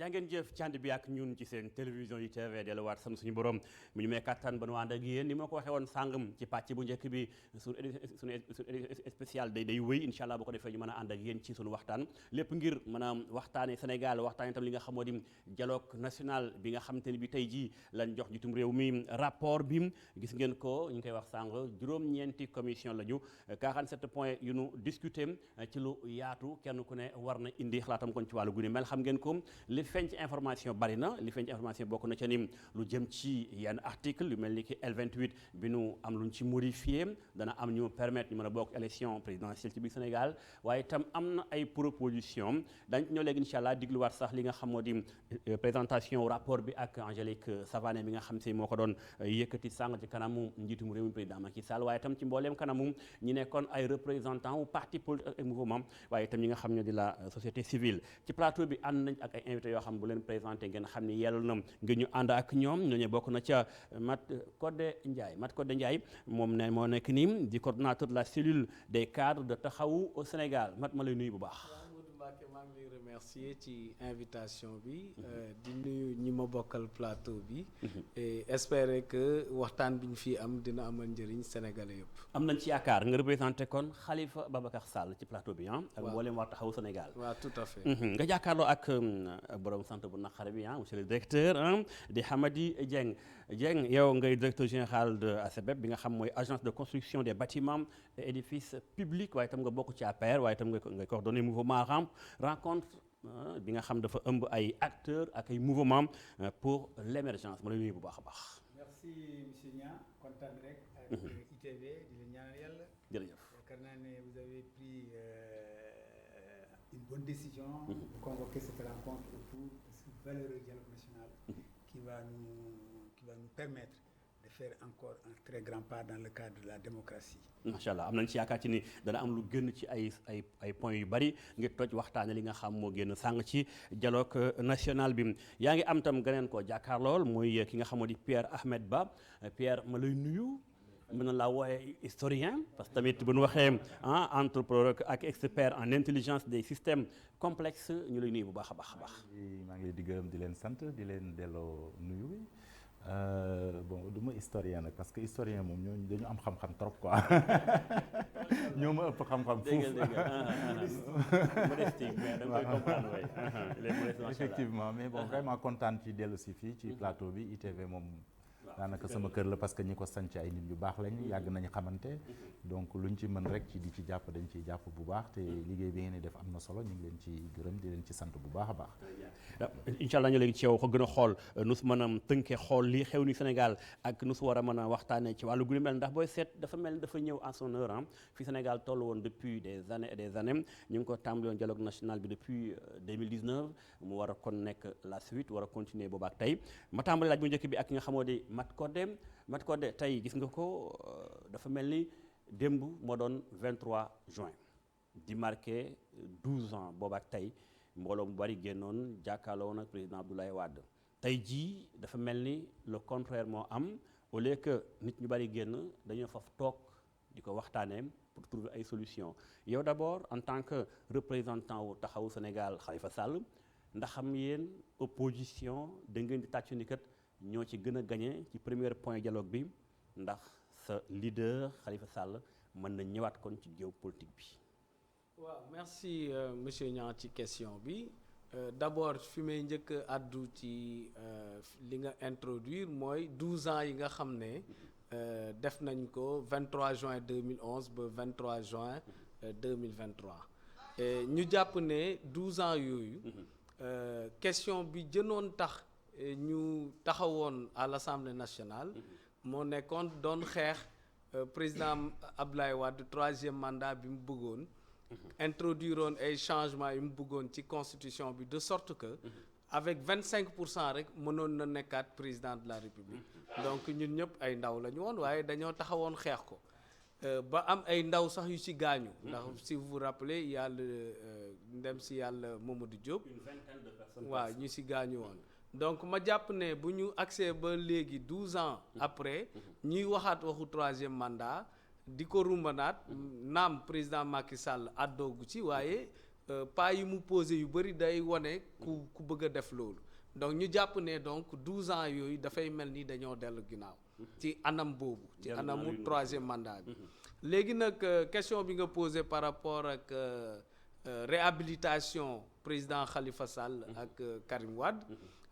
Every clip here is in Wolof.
jaa ngeen jëf ci ànd bi ak ñun ci seen télévision yi TV delluwaat sant suñu borom mi ñu may kattan ba nu ànd ak yéen ni ma ko waxee woon sàngam ci pàcc bu njëkk bi suñu spécial day wéy incha allah bu ko defee ñu mën a ànd ak yéen ci suñu waxtaan lépp ngir mën a waxtaane Sénégal waxtaane itam li nga xamoo di dialogue national bi nga xamante ni bi tey jii lañ jox jitum réew mi rapport bi gis ngeen ko ñu ngi koy wax sàng juróom-ñeenti commission la ñu 47 points yu nu discuté ci lu yaatu kenn ku ne war na indi xalaatam kon ci wàllu gune mel xam ngeen ko li feeñ ci information bari na li feeñ ci information bokk na ca ni lu jëm ci yenn article yu mel ni ki L28 bi nu am luñ ci modifié dana am ñu permettre ñu mën a bokk élection présidentielle ci biir Sénégal waaye itam am na ay proposition dañ ñëw léegi incha allah digluwaat sax li nga xam moo di présentation rapport bi ak Angélique Savané bi nga xam si moo ko doon yëkkati sàng ci kanamu njiitum réew mi président Macky Sall waaye itam ci mbooleem kanamu ñi nekkoon ay représentant ou parti politique ak mouvement waaye itam ñi nga xam ne di la société civile ci plateau bi ànd nañ ak ay invité yoo xam bu leen présenté ngeen xam ni yellul na ngir ñu ànd ak ñoom ñooñu bokk na ca Mat Codé Ndiaye moom ne moo nekk nii di coordonnateur de la cellule des cadres de Taxawu au Sénégal Mat ma lay nuyu bu baax. Mbacke maa ngi lay remercier ci invitation bi di nuyu ñi ma bokkal plateau bi et espérer que waxtaan bi ñu fi am dina amal njëriñ sénégalais yëpp. am nañ ci yaakaar nga représenté kon Khalifa Babacar Sall ci plateau bi ak mboolem waa Taxawu Sénégal. waaw tout à fait. nga jàkkaarloo ak borom sant bu naqare bi monsieur le directeur di Hamady Dieng yow ngay directeur général de ACBEP bi nga xam mooy agence de construction des bâtiments et édifices publics waaye itam nga bokk ci APR waaye itam nga coordonné mouvement rencontre bi nga xam dafa ëmb ay acteurs ak ay mouvements pour l'émergence ma lay nuyu bu baax a baax. merci monsieur Niang kontaan rek. ak ITV di la ñaanal yàlla. jërëjëf yaakaar naa ne vous avez pris une bonne décision. de convoquer cette rencontre autour de ce valeureux dialogue national. qui va nous permettre de faire encore un très grand pas dans le cadre de la démocratie. macha allah am nañ ci yaakaar ci ni dana am lu gën ci ay points yu bari ngir toj waxtaane li nga xam moo génn sàng ci dialogue national bi yaa ngi am tam ganeen koo jàkkaarlool mooy ki nga xamoo di Pierre Ahmed Ba Pierre ma lay nuyu mën na laa wooye historien parce que tamit bu ñu waxee anthropologue ak expert en intelligence des systèmes complexes ñu lay nuyu bu baax a baax a baax. maa ngi leen di gërëm di leen sant di leen delloo nuyu. bon du ma historien nag parce que historien moom ñooñu dañu am xam-xam trop quoi ñoo ma ëpp xam-xam fuuf. Effectivement mais bon vraiment kontaan ci dellu si fii ci plateau bi ITV moom. daanaka sama kër la parce que ñi ko sanc ay nit yu baax lañ yàgg nañu xamante donc luñ ci mën rek ci di ci jàpp dañ ciy jàpp bu baax te liggéey bi ngeen di def am na solo ñu ngi leen ci gërëm di leen ci sant bu baax a baax. incha allah ñu léegi ci yow ko gën a xool nu su mën a tënkee xool lii xew ni Sénégal ak nu su war a mën a waxtaanee ci wàllu gu mel ndax booy seet dafa mel ni dafa ñëw en son heure fi Sénégal toll woon depuis des années et des années ñu ngi ko tàmbali woon dialogue national bi depuis 2019 mu war a kon nekk la suite war a continuer boobu ak tey ma tàmbali laaj bu njëkk bi ak ki nga xamoo di Mat Codé tey gis nga ko dafa mel ni démb moo doon 23 juin di marqué 12 ans booba ak tey mbooloo mu bari génnoon jàkkaarloo woon ak président Abdoulaye Wade tey jii dafa mel ni le contraire moo am au lieu que nit ñu bari génn dañoo faf toog di ko waxtaanee pour trouver ay solutions yow d'abord en tant que représentant wu Taxawu Sénégal Khalifa Sall ndax xam yéen opposition da ngeen di tàccu ni kat ñoo ci gën a gagné ci premier point dialogue bi ndax sa leader Khalifa Sall mën na ñëwaat kon ci géopolitique bi. waaw merci monsieur Niang ci question bi d'abord fi may njëkk a àddu ci li nga introduire mooy 12 ans yi nga xam ne def nañ ko 23 juin 2011 ba 23 juin 2023 ñu jàpp ne 12 ans yooyu question bi jënoon tax. ñu taxawoon à l'Assemblée nationale moo nekkoon doon xeex président Abdoulaye Wade troisième mandat bi mu bëggoon introduire woon ay changements yu mu bëggoon ci constitution bi de sorte que avec 25% rek mënoon na nekkaat président de la République donc ñun ñëpp ay ndaw la ñu woon waaye dañoo taxawoon xeex ko ba am ay ndaw sax yu ci gaañu ndax si vous vous rappelez il y a ndem si yàlla Mamadou Diop une vingtaine de personnes waaw ñu ci gaañu woon donc ma jàpp ne bu ñu accès ba léegi 12 ans après ñuy waxaat waxu troisième mandat di ko rumbanaat naam président Macky Sall àddoogu ci waaye pas yi mu posé yu bëri day wane ku bëgg a def loolu donc ñu jàpp ne donc 12 ans yooyu dafay mel ni dañoo dellu ginnaaw ci anam boobu ci anamu 3e mandat bi léegi nag question bi nga posé par rapport ak réhabilitation président Khalifa Sall ak Karim Wade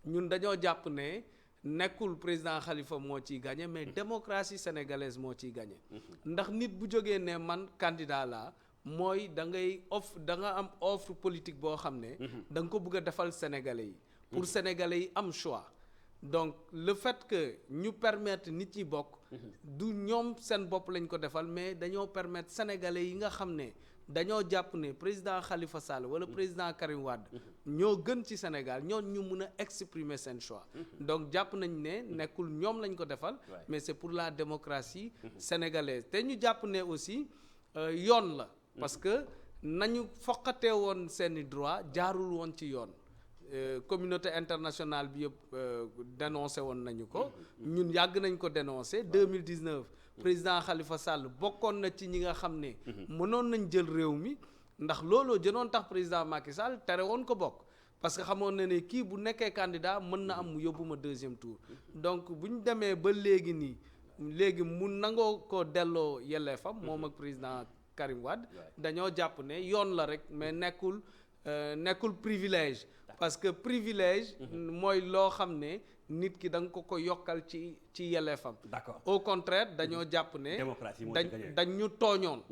ñun dañoo jàpp ne nekkul président Khalifa moo ciy gagné mais démocratie sénégalaise moo ciy gagné ndax nit bu jógee ne man candidat la mooy da nga am offre politique boo xam ne da nga ko bëgg a defal sénégalais yi pour sénégalais yi am choix donc le fait que ñu permettre nit ñi bokk du ñoom seen bopp lañ ko defal mais dañoo permettre sénégalais yi nga xam ne dañoo jàpp ne président Khalifa Sall wala président Karim Wade ñoo gën ci Sénégal ñoo ñu mun a exprimer seen choix donc jàpp nañ ne nekkul ñoom lañ ko defal mais c'est pour la démocratie sénégalaise te ñu jàpp ne aussi yoon la parce que nañu foqatee woon seeni droit jaarul woon ci yoon communauté internationale bi yëpp dénoncé woon nañu ko ñun yàgg nañ ko dénoncé 2019 président Khalifa Sall bokkoon na ci ñi nga xam ne mënoon nañ jël réew mi ndax looloo jënoon tax président Macky Sall tere woon ko bokk parce que xamoon na ne kii bu nekkee candidat mën na am mu yóbbu ma 2e tour donc bu ñu demee ba léegi mu nangoo ko delloo yelleefam moom ak président Karim Wade dañoo jàpp ne yoon la rek mais nekkul privilège parce que privilège mooy loo xam ne nit ki da nga ko yokkal ci yelleefam. D'accord. Au contraire dañoo jàpp ne dañ ñu tooñoon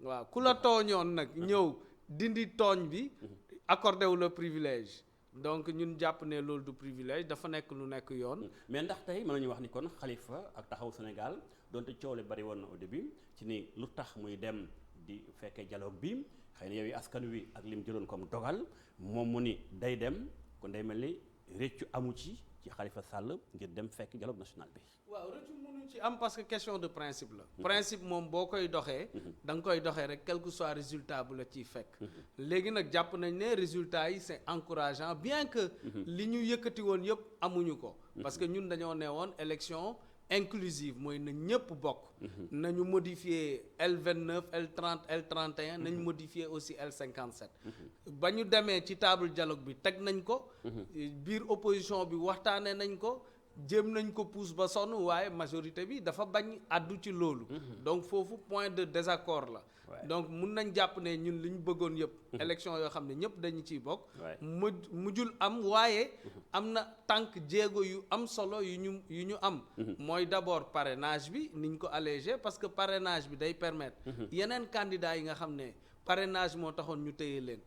waaw ku la tooñoon nag ñëw dindi tooñ bi accordé wu le privilège donc ñun jàpp ne loolu du privilège dafa nekk lu nekk yoon. mais ndax tey mën nañu wax ni kon Khalifa ak Taxawu Sénégal donte coow li bari woon na au début ci ni lu tax muy dem di fekkee dialogue bi xëy na yow askan wi ak lim jëloon comme dogal moom mu ni day dem kon day mel ni réccu amu ci Khalifa Sall ngir dem fekk dialogue national bi. waaw réccu mënu ci am parce que question de principe la. principe moom boo koy doxee. da nga koy doxee rek quel que soit résultat bu la ciy fekk. léegi nag jàpp nañ ne résultat yi c'est encourageant bien que. li ñu yëkkati woon yëpp amuñu ko. parce que ñun dañoo ne woon élection inclusive mooy na ñëpp bokk. nañu modifier L29 L30 L31 nañu modifier aussi L57. ba ñu demee ci table dialogue bi teg nañ ko. biir opposition bi waxtaanee nañ ko. jéem nañ ko pousse ba sonn waaye majorité bi dafa bañ àddu ci loolu. donc foofu point de désaccord la. donc mun nañ jàpp ne ñun li ñu bëggoon yëpp. élection yoo xam ne ñëpp dañu ciy bokk. mujjul am waaye am na tànk jéego yu am solo yu ñu am. mooy d'abord parrainage bi niñ ko allégé parce que parrainage bi day permettre. yeneen candidats yi nga xam ne parrainage moo taxoon ñu téye leen.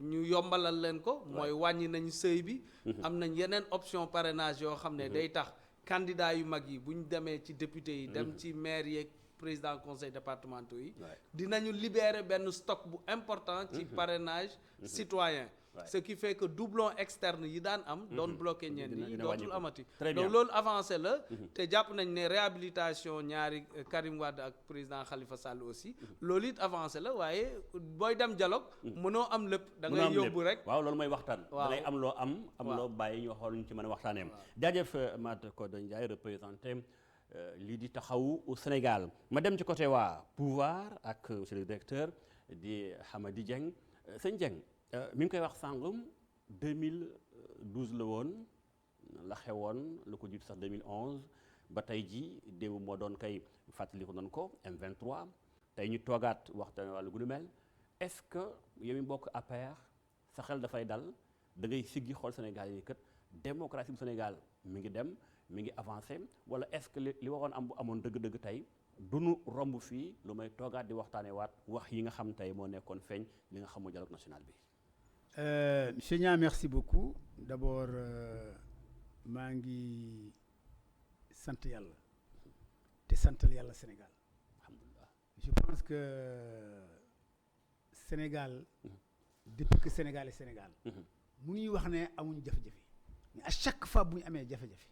ñu yombalal leen ko. mooy wàññi nañ seuil bi. am nañ yeneen option parrainage yoo xam ne day tax candidats yu mag yi bu ñu demee ci député yi. dem ci maire yeeg président conseil départementaux yi. dinañu libérer benn stock bu important ci parrainage citoyen. ce qui fait que doublon externe yi daan am. doon bloqué ñenn ñi dootul amati. donc loolu avancé la. te jàpp nañ ne réhabilitation ñaari Karim Wade ak président Khalifa Sall aussi. loolu it avancé la waaye booy dem dialogue. mënoo am lépp da ngay yóbbu rek. waaw loolu mooy waxtaan. da ngay am loo am loo bàyyi ñu xool ñu ci mën a waxtaanee. jaajëf Mate Codé Ndiaye représenté lii di Taxawu Sénégal ma dem ci côté waa pouvoir ak monsieur le directeur di Hamady Dieng sëñ Dieng. mi ngi koy wax sàngum 2012 la woon la xewoon lu ko jiitu sax 2011 ba tey ji déewu moo doon kay fàttaliku noonu ko M23 tey ñu toogaat waxtaan wàllu gu nu mel est-ce que yow mi bokk APR sa xel dafay dal da ngay siggi xool Sénégal yi kat démocratie bu Sénégal mi ngi dem mi ngi avancé wala est-ce que li waxoon am bu amoon dëgg-dëgg tey du nu romb fii lu may toogaat di waxtaanee waat wax yi nga xam tey moo nekkoon feeñ li nga xamul dialogue national bi. Monsieur Niang, merci beaucoup. D'abord, maa ngi sant yàlla te santal yàlla Sénégal. alhamdulilah. Je pense que Sénégal depuis que Sénégal est Sénégal. mënuñu wax ne amuñu jafe-jafe mais à chaque fois bu ñu amee jafe-jafe.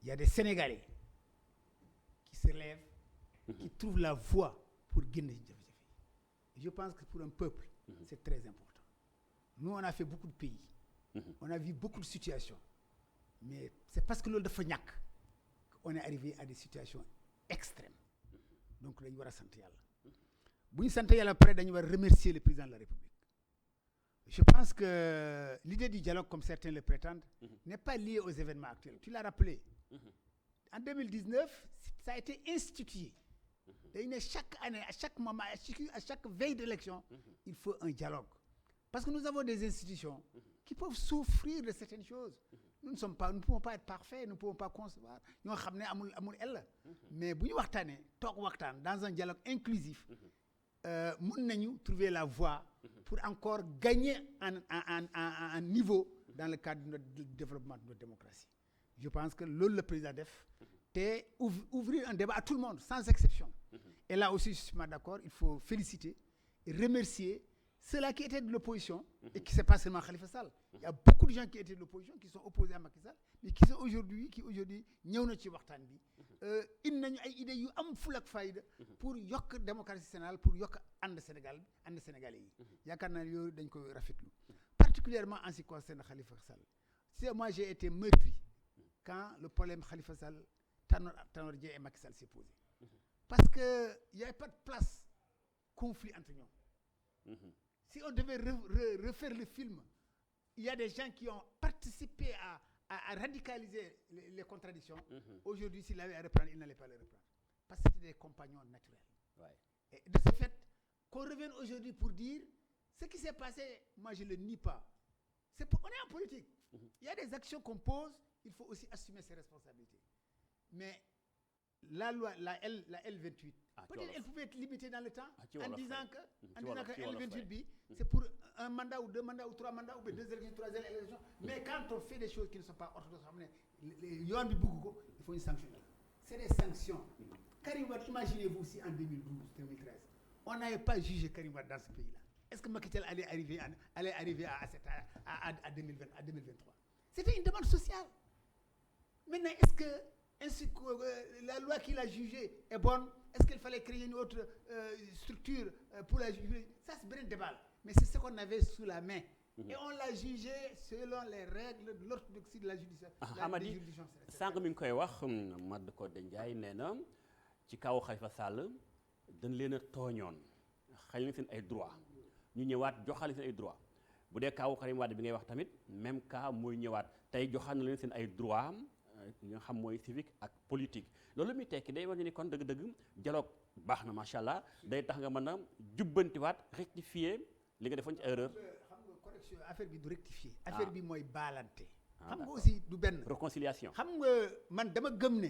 il y a des Sénégalais qui se lèvent. qui trouvent la voie pour génn ci jafe-jafe. Je pense que pour un peuple. c'est très important. Nous, on a fait beaucoup de pays. On a vu beaucoup de situations. Mais c'est parce que loolu dafa ñàkk qu'on est arrivé à des situations extrêmes. Donc dañu war a sant yàlla. bu ñu sant yàlla ba pare dañu war a remercier le président de la République. Je pense que l'idée du dialogue, comme certains le prétendent, n'est pas liée aux événements actuels. Tu l'as rappelé. En 2019, ça a été institué. Chaque année, à chaque moment, à chaque veille d'élection, il faut un dialogue. Parce que nous avons des institutions qui peuvent souffrir de certaines choses. Nous ne pouvons pas être parfaits, nous ne pouvons pas concevoir. Nous savons mais si nous dans un dialogue inclusif, nous pouvons trouver la voie pour encore gagner un niveau dans le cadre de notre développement de notre démocratie. Je pense que le président def, c'est ouvrir un débat à tout le monde, sans exception. Et là aussi, je suis d'accord, il faut féliciter et remercier ceux-là qui étaient de l'opposition et qui ne sont pas seulement Khalifa Sall. Il y a beaucoup de gens qui étaient de l'opposition, qui sont opposés à Macky Sall, mais qui sont aujourd'hui, ñëw na ci waxtaan bi indi nañu ay idées yu am ful ak fayda pour yokk démocratie sénégalaise, pour yokk ànd sénégalais yi. Yaakaar naa yooyu dañ koy rafetlu. Particulièrement en ce qui concerne Khalifa Sall. Moi, j'ai été meurtri quand le problème Khalifa Sall, Tanor Dieng et Macky Sall s'est posé. Parce qu'il n'y avait pas de place conflit entre nous. Si on devait refaire le film, il y a des gens qui ont participé à radicaliser les contradictions. Aujourd'hui, s'il avait à reprendre, il n'allait pas le reprendre. Parce que c'était des compagnons naturels. Ouais. Et de ce fait, qu'on revienne aujourd'hui pour dire ce qui s'est passé, moi je ne le nie pas. On est en politique. Il y a des actions qu'on pose, il faut aussi assumer ses responsabilités. Mais la loi, la L28, peut-être elle pouvait être limitée dans le temps en disant que L28, c'est pour un mandat ou 2 mandats ou 3 mandats ou 2 élections, 3 élections. Mais quand on fait des choses qui ne sont pas orthodoxes, il faut une sanction. C'est des sanctions. Karim Wade, imaginez-vous si en 2012, 2013, on n'avait pas jugé Karim Wade dans ce pays-là. Est-ce que Macky Sall allait arriver à 2020, à 2023? C'était une demande sociale. Maintenant, est-ce que la loi qu'il a jugée est bonne? Est-ce qu'il fallait créer une autre structure pour la juger? Ça, c'est bien un débat. Mais c'est ce qu'on avait sous la main. Et on l'a jugé selon les règles de l'orthodoxie de la judiciaire. Amady sànq mi ngi koy wax Mad Codé Ndiaye nee na ci kaw Khalifa Sall dañ leen a tooñoon xëy na seen ay droit ñu ñëwaat joxale seen ay droit bu dee kaw Karim Wade bi ngay wax tamit même cas mooy ñëwaat tey joxal na leen seen ay droit yi nga xam mooy civique ak politique loolu muy tekki day wane ni kon dëgg-dëgg dialogue baax na macha allah day tax nga mën a jubbantiwaat rectifier li nga defoon ci erreur. xam nga correction affaire bi du rectifier. affaire bi mooy baalante. xam nga aussi du benn. réconciliation. xam nga man dama gëm ne.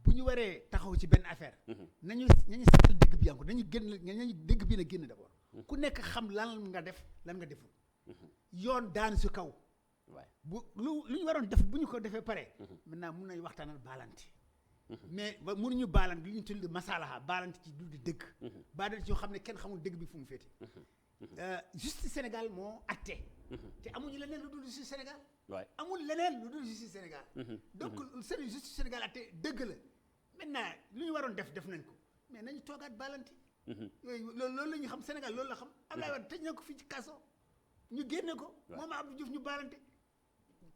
bu ñu waree taxaw ci benn affaire. nañu seetal dëgg bi encore nañu dëgg bi na génn d'abord. ku nekk xam lan nga def lan nga deful. yoon daan su kaw. bu lu ñu waroon def bu ñu ko defee pare. maintenant mun nañu waxtaanal baalante. mais mënuñu baalante lu ñu tudd masalaha baalante ci du dëgg. baalante ci yoo xam ne kenn xamul dëgg bi fu mu féete. justice Sénégal moo atte. te amuñu leneen lu dul justice Sénégal. amul leneen lu dul justice Sénégal. donc seen justice Sénégal atte dëgg la. maintenant lu ñu waroon def nañ ko mais nañu toogaat baalante. yooyu loolu la ñu xam Sénégal loolu la xam. Abdoulaye Wade tëj na ko fii ci kaso. ñu génne ko. moom Abdou Diouf ñu baalante.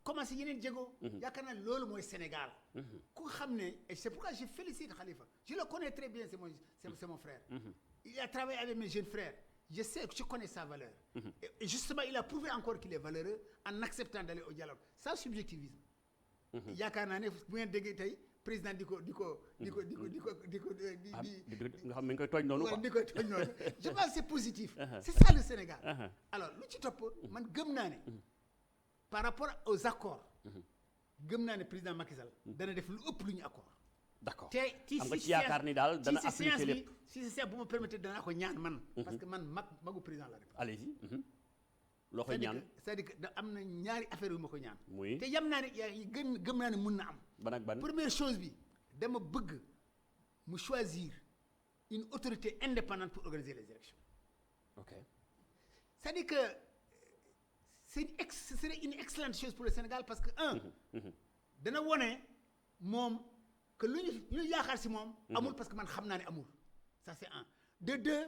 commencé yeneen jéego. yaakaar naa loolu mooy Sénégal. ku xam ne et c'est pourquoi je félicite Khalifa. je le connais très bien c'est mon frère. il a travaillé avec mes jeunes frères. je sais que je connais sa valeur. Et justement il a prouvé encore qu'il est valeureux en acceptant d'aller au dialogue sans subjectivisme. yaakaar naa ne bu ngeen déggee tey président di ko. nga xam ne nga koy tooñ noonu quoi. di ko tooñ noonu je pense que c'est positif. c'est ça le Sénégal. alors lu ci topp man gëm naa ne. par rapport aux accords. gëm naa ne président Macky Sall dana def lu ëpp lu ñu accord. d'accord te am nga ci yaakaar ni daal dana appliquer lépp si c'est bu ma permettre danaa ko ñaan man. parce que man magu président la République. allez-y. loo koy ñaan c'est-à-dire que am na ñaari affaire yu ma ko ñaan. muy te yam naa ne gëm naa ne mun na am. ban ak ban première chose bi dama bëgg mu choisir une autorité indépendante pour organiser les élections. ok c'est-à-dire que ce serait une excellente chose pour le Sénégal parce que dana wone moom que lu ñu yaakaar si moom. amul parce que man xam naa ne amul. ça c'est un. de deux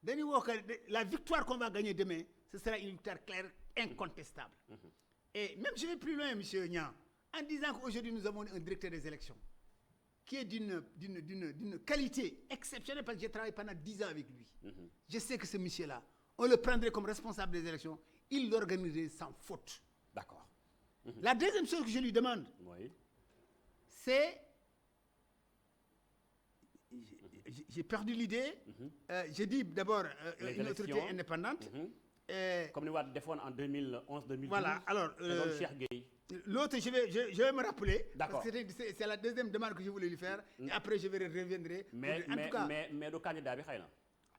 dañuy woo que la victoire qu'on va gagner demain ce sera une victoire claire incontestable. Et même je vais plus loin monsieur Niang en disant qu'aujourd'hui nous avons un directeur des élections qui est d'une qualité exceptionnelle parce que j'ai travaillé pendant 10 ans avec lui. Je sais que ce monsieur-là on le prendrait comme responsable des élections, il l'organiserait sans faute. D'accord. La deuxième chose que je lui demande, Oui. c'est... J'ai perdu l'idée. J'ai dit d'abord Les une autorité élections. indépendante. Comme ni Wade defoon en 2011-2012. Voilà, alors... te doon Cheikh Gueye. L'autre, je vais me rappeler. D'accord. Parce que c'est la deuxième demande que je voulais lui faire. Et après, je reviendrai. mais En tout cas... mais du candidat bi xëy na.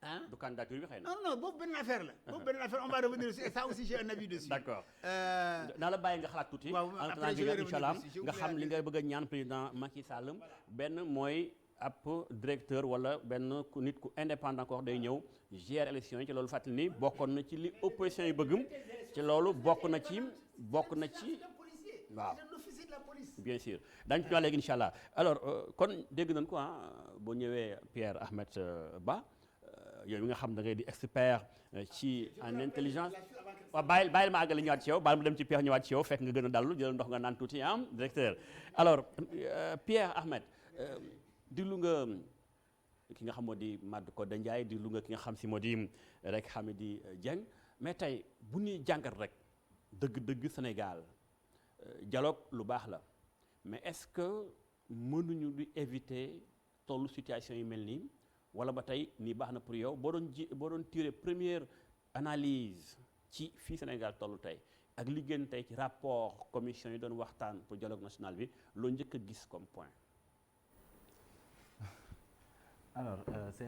Hein? du candidature bi xëy na. Non, non, boobu benn affaire la. Boobu benn affaire, on va revenir dessus. Et ça aussi, j'ai un avis dessus. D'accord. naa la bàyyi nga xalaat tuuti. waaw après je vais revenir incha allah dessus. nga xam li nga bëgg a ñaan président Macky Sall. benn mooy ab directeur wala benn ku nit ku indépendant ko wax day ñëw gérer élection yi ci loolu fàttali ni bokkoon na ci li opposition yi bëgg ci loolu bokk na ci waaw bien sûr daañu ci ñëwaat léegi incha allah alors kon dégg nañ ko boo ñëwee Pierre Ahmed Ba yow mi nga xam da ngay di expert ci en intelligence waaw bàyyil ma àggale ñëwaat ci yow baal mu dem ci Pierre ñëwaat ci yow fekk nga gën a dallu jëlal ndox nga naan tuuti directeur alors Pierre Ahmed diglu nga ki nga xam moo di Made Codé Ndiaye diglu nga ki nga xam si moo di rek Hamidou Dieng mais tey bu ñuy jàngat rek dëgg-dëgg Sénégal dialogue lu baax la mais est-ce que mënuñu di éviter tollu situation yi mel nii wala ba tey nii baax na pour yow boo doon tirer première analyse ci fii Sénégal tollu tey ak li gën tey ci rapport commission yi doon waxtaan pour dialogue national bi loo njëkk a gis comme point. alors c'est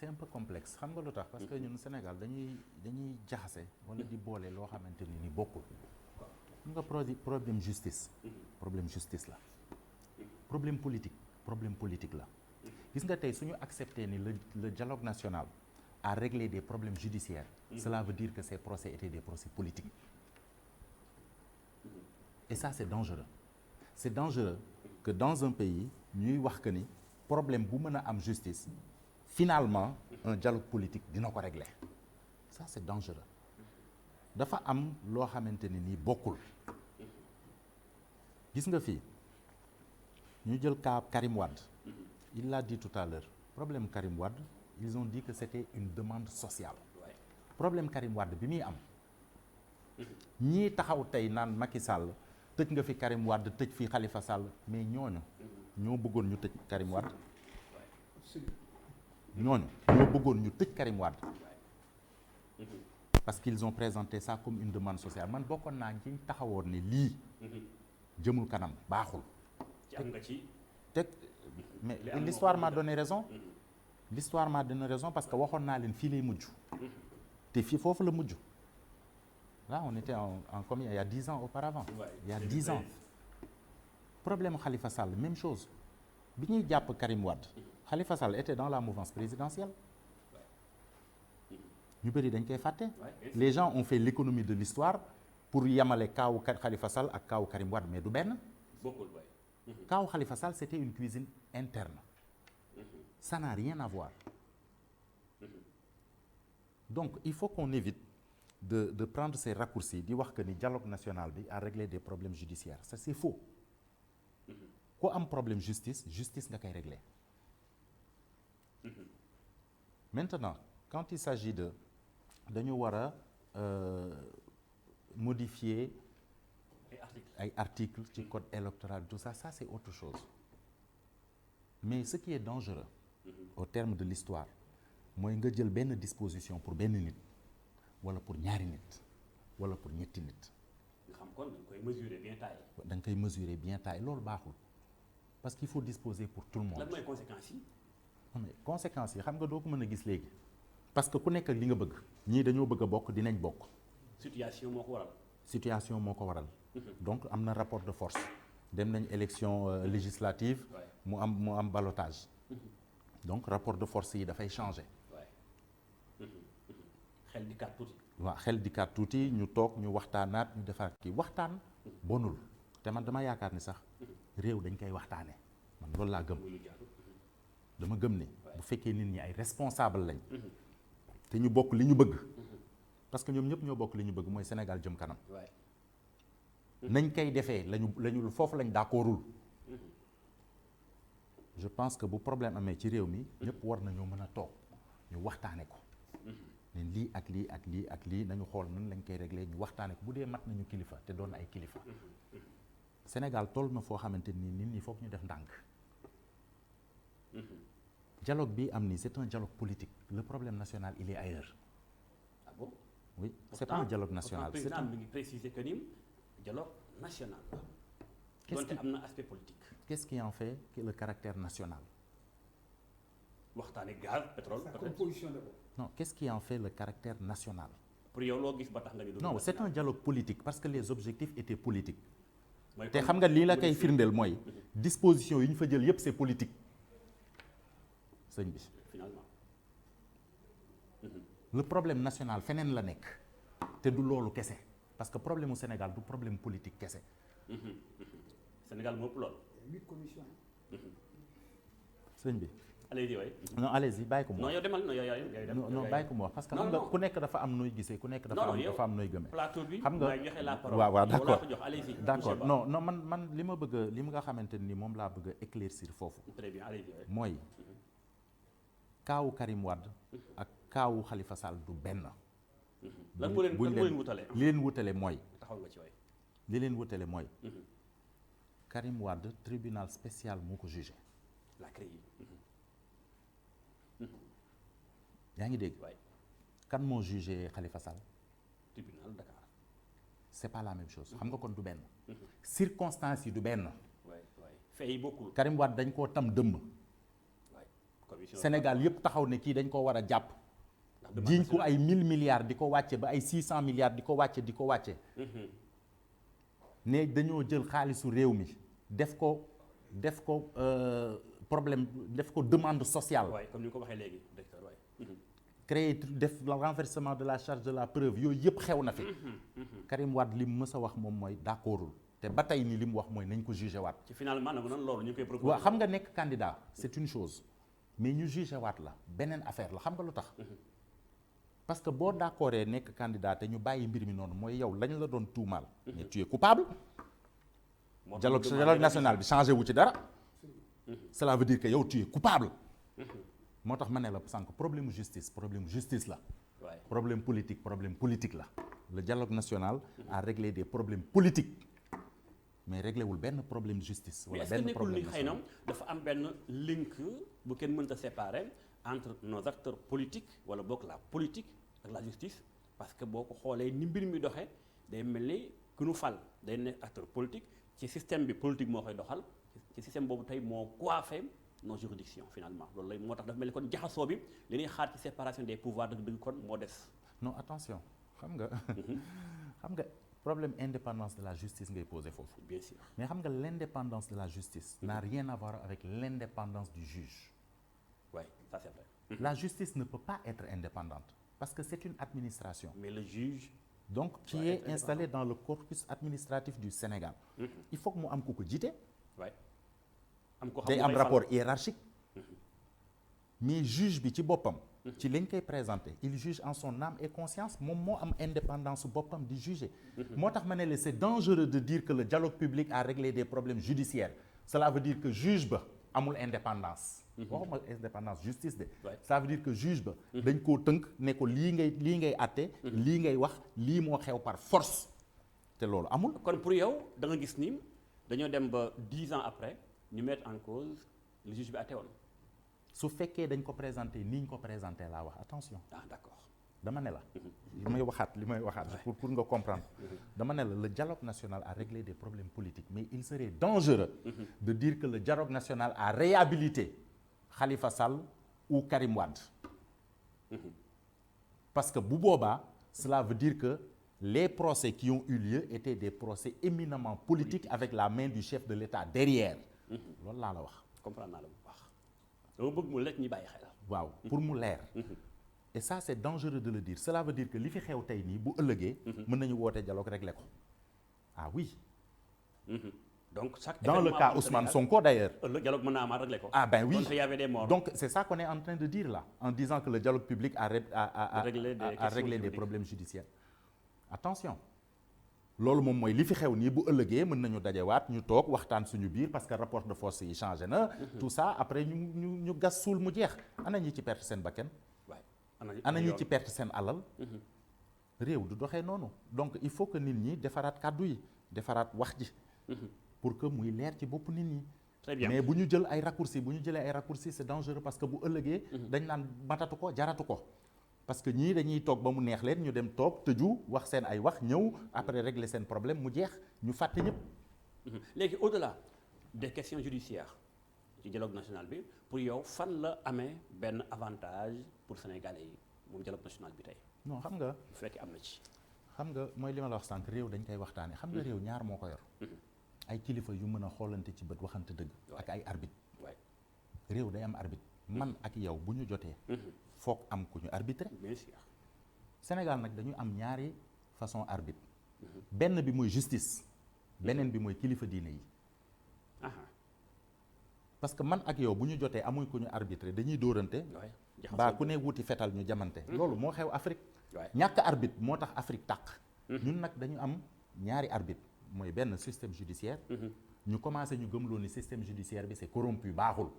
un peu complexe xam nga lu tax parce que ñun Sénégal dañuy jaxase wala di boole loo xamante ni bokkul xam nga problème justice la problème politique la gis nga tey suñu accepté ni le dialogue national a réglé des problèmes judiciaires cela veut dire que ces procès étaient des procès politiques et ça c'est dangereux que dans un pays ñuy wax que ni problème bu mën a am justice finalement un dialogue politique dina ko régler ça c'est dangereux dafa am loo xamante ni nii bokkul gis nga fii ñu jël cas Karim Wade il l'a dit tout à l'heure problème Karim Wade ils ont dit que c'était une demande sociale problème Karim Wade bi muy am ñii taxaw tey naan Macky Sall tëj nga fi Karim Wade tëj fi Khalifa Sall mais ñooñu ñoo bëggoon ñu tëj Karim Wade parce qu'ils ont présenté ça comme une demande sociale man bokkoon naa ci taxawoon ne lii jëmul kanam baaxul mais l'histoire m'a donné raison parce que waxoon naa leen fii lay mujj te fii foofu la mujj là on était en combien il y a 10 ans auparavant il y a 10 ans problème Khalifa Sall même chose bi ñuy jàpp Karim Wade Khalifa Sall était dans la mouvance présidentielle ñu bëri dañ koy fàtte les gens ont fait l'économie de l'histoire pour yemale kaawu Khalifa Sall ak kaawu Karim Wade mais du benn kaawu Khalifa Sall c'était une cuisine interne ça n'a rien à voir donc il faut qu'on évite de prendre ces raccourcis di wax que ni dialogue national bi a réglé des problèmes judiciaires ça c'est faux ku am problème justice nga koy régler maintenant quand il s'agit de dañu war a modifier ay articles ci code électoral tout ça c'est autre chose mais ce qui est dangereux au terme de l'histoire mooy nga jël benn disposition pour benn nit wala pour ñaari nit wala pour ñetti nit nga xam kon da nga koy mesurer bien taille. da nga koy mesurer bien taille loolu baaxul parce qu'il faut disposer pour tout le monde. lan mooy conséquences yi. non mais conséquences yi xam nga doo ko mën a gis léegi parce que ku nekk li nga bëgg ñii dañoo bëgg a bokk dinañ bokk. situation moo ko waral. situation moo ko waral. donc am na rapport de force dem nañ élection législative mu am ballottage donc rapport de force yi dafay changer. xel di kat tuuti. waaw xel di kat tuuti ñu toog ñu waxtaanaat ñu defaat kii waxtaan bonul te man dama yaakaar ni sax réew dañ koy waxtaane man loolu laa gëm dama gëm ni bu fekkee nit ñi ay responsable lañ te ñu bokk li ñu bëgg parce que ñoom ñëpp ñoo bokk li ñu bëgg mooy Sénégal jëm kanam nañ koy defee lañu foofu lañ d'accordul je pense que bu problème amee ci réew mi ñëpp war nañoo mën a toog ñu waxtaane ko ne lii ak lii ak lii ak lii nañu xool nan lañ koy réglé ñu waxtaane ko bu dee mat nañu kilifa te doon ay kilifa Sénégal toll na foo xamante ni nit ñi foog ñu def ndànk dialogue bi am nii c'est un dialogue politique le problème national il est ailleurs. Ah bon? Oui, c'est pas un dialogue national. C'est un mi ngi préciser que ni dialogue national. Donte am na aspect politique. Qu'est-ce qui en fait le caractère national? Waxtaane gaz pétrole Sa peut-être. composition d'abord. Non, qu'est-ce qui en fait le caractère national? Pour yow loo gis ba tax nga ni. Non, c'est un dialogue politique parce que les objectifs étaient politiques. mooy te xam nga lii la koy firndeel mooy disposition yi ñu fa jël yépp c'est politique sëñ bi. Finalement. Le problème national feneen la nekk te du loolu kese parce que problème mu Sénégal du problème politique kese. Sénégal moo ëpp lool. 8 commissions. sëñ bi. Allez-y waay. Non, allez-y bàyyi ko mu non wax. yow demal non yow dem. non bàyyi ko mu wax parce que xam nga ku nekk dafa am nooy gisee ku nekk dafa am nooy gëmee. plateau bi xam nga may joxe la parole. waaw yow laa d'accord ko jox allez-y. d'accord non man li ma bëgg a li nga xamante ni moom laa bëgg a éclaircir foofu. Très bien allez-y waay. mooy kaawu Karim Wade ak kaawu Khalifa Sall du benn. lan moo leen wutale. li leen wutale mooy. taxaw nga ci waay. li leen wutale mooy. Karim Wade tribunal spécial moo ko jugé. la CREI. yaa ngi dégg. waay kan moo jugé Khalifa Sall. tribunal Dakar. c'est pas la même chose xam nga kon du benn. circonstances yi du benn. waay fait yi bokkul. Karim Wade dañ koo tam dëmm. waay commission Sénégal yépp taxaw ne kii dañ koo war a jàpp. jiiñ ko ay 1000 milliards di ko wàcce ba ay 600 milliards di ko wàcce. ne dañoo jël xaalisu réew mi def ko problème def ko demande sociale. waay comme ni nga ko waxee léegi docteur waay. créer def le renversement de la charge de la preuve yooyu yëpp xew na fi. Karim Wade li mu mës a wax moom mooy d'accordul te ba tey nii li mu wax mooy nañ ko jugé waat. ci finalement nag noonu loolu ñu koy proposé. waaw xam nga nekk candidat c'est une chose mais ñu jugé waat la beneen affaire la xam nga lu tax. parce que boo d'accordee nekk candidat te ñu bàyyi mbir mi noonu mooy yow lañ la doon tuumaal. mais tu es coupable. dialogue national bi changé wu ci dara. cela veut dire que yow tu es coupable. moo tax ma ne la sànq problème justice la. waay problème politique la. le dialogue national a réglé des problèmes politiques mais réglé wul benn problème justice. wala benn problème mais est-ce que nekkul ni xëy na dafa am benn link bu kenn mënta séparer entre nos acteurs politiques wala bokk la politique ak la justice parce que boo ko xoolee ni mbir mi doxee day mel ni ku nu fal day nekk acteur politique ci système bi politique moo koy doxal ci système boobu tey moo coiffé nos juridictions finalement loolu lay moo tax dafa mel ni kon jaxasoo bi li ñuy xaar ci séparation des pouvoirs dëgg kon moo des. non attention xam nga problème indépendance de la justice ngay poser foofu. bien sûr mais xam nga l'indépendance de la justice n'a rien à voir avec l'indépendance du juge. oui ça c'est vrai. La justice ne peut pas être indépendante parce que c'est une administration. mais le juge. donc qui est installé dans le corpus administratif du Sénégal. il faut que mu am ku ko jiite. waay am ko xam day am rapport hiérarchique. mais juge bi ci boppam. ci lañ koy présenter il juge en son âme et conscience moom moo am indépendance su boppam di juger. moo tax ma ne la c'est dangereux de dire que le dialogue public a réglé des problèmes judiciaires cela veut dire que juge ba amul indépendance. waxuma indépendance justice de. ça veut dire que juge ba. dañ koo tënk ne ko lii ngay àtte. lii ngay wax lii moo xew par force. te loolu amul. kon pour yow da nga gis ni dañoo dem ba 10 ans après ñu mettre en cause le juge bi àtte woon. su fekkee dañ ko présenté ni ñu ko présenté laa wax attention. ah d'accord. dama ne la. li may waxaat pour nga comprendre. dama ne la le dialogue national a réglé des problèmes politiques mais il serait dangereux. de dire que le dialogue national a réhabilité Khalifa Sall ou Karim Wade. parce que bu boobaa cela veut dire que les procès qui ont eu lieu étaient des procès éminemment politiques avec la main du chef de l'État derrière. loolu laa la wax. comprendre naa la bu baax. dama bëgg mu lekk ñi bàyyi xel. waaw pour mu leer. et ça c'est dangereux de le dire cela veut dire que li fi xew tey nii bu ëllëgee. mën nañu woote dialogue régler ko. ah oui. donc chaque dans le cas Ousmane Sonko d'ailleurs. le dialogue mën naa amaat régler ko. ah ben oui donc il y avait des morts. donc c'est ça qu'on est en train de dire là en disant que le dialogue public a réglé des problèmes judiciaires. attention loolu moom mooy li fi xew nii bu ëllëgee mën nañu dajewaat ñu toog waxtaan suñu biir parce que rapport de force yi changé na. tout ça après ñu gas suul mu jeex ana ñi ci perte seen bakkan. waay ana ñi ci perte seen alal. réew du doxee noonu donc il faut que nit ñi defaraat kàddu yi defaraat wax ji. pour que muy leer ci bopp nit ñi. très bien mais bu ñu jël ay raccourcis bu ñu jëlee ay raccourcis c'est dangereux parce que bu ëllëgee. dañ naan matatu ko jaratu ko. parce que ñii dañuy toog ba mu neex leen ñu dem toog tëju wax seen ay wax ñëw après régler seen problème mu jeex ñu fàtte ñëpp. léegi au-delà des questions judiciaires ci dialogue national bi pour yow fan la amee benn avantage pour sénégalais yi moom dialogue national bi tey. non xam nga. bu fekkee am na ci. xam nga mooy li ma la wax sànq réew dañ koy waxtaane xam nga réew ñaar moo ko yor. ay kilifa yu mën a xoolante ci bët waxante dëgg. ak ay arbitre. réew day am arbitre. man ak yow bu ñu jotee. foog am ku ñu arbitré. bien sûr. Sénégal nag dañu am ñaari façon arbitre. benn bi mooy justice. beneen bi mooy kilifa diine yi. parce que man ak yow bu ñu jotee amuñ ku ñu arbitré dañuy dóorante. baa ku ne wuti fetal ñu jamante. loolu moo xew Afrique. ñàkk arbitre moo tax Afrique tàq. ñun nag dañu am ñaari arbitre mooy benn système judiciaire. ñu commencé ñu gëmloo ni système judiciaire bi c'est corrompu baaxul.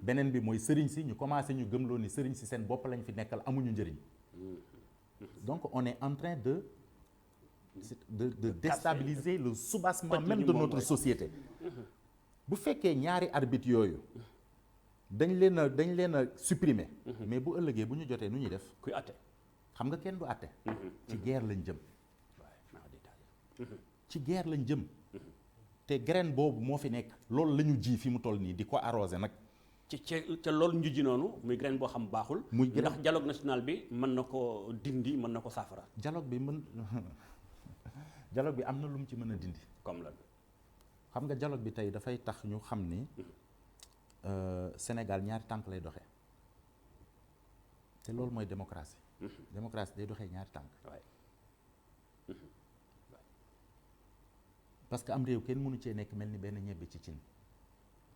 beneen bi mooy sëriñ si ñu commencé ñu gëmloo ni sëriñ si seen bopp lañ fi nekkal amuñu njëriñ. donc on est en train de déstabiliser le soubassement même de notre société. bu fekkee ñaari arbitre yooyu dañ leen a supprimer. mais bu ëllëgee bu ñu jotee nu ñuy def. kuy àtte. xam nga kenn du àtte. ci guerre lañ jëm. ci guerre lañ jëm. te graine boobu moo fi nekk. loolu la ñu ji fi mu toll nii di ko arrosé nag. ca loolu ñu ji noonu muy graine boo xam baaxul. muy ndax dialogue national bi mën na ko dindi mën na ko saafara. dialogue bi am na lu mu ci mën a dindi. comme lan. xam nga dialogue bi tey dafay tax ñu xam ni Sénégal ñaari tànk lay doxee te loolu mooy démocratie. démocratie day doxee ñaari tànk. parce que am réew kenn mënu cee nekk mel ni benn ñebbe ci cin.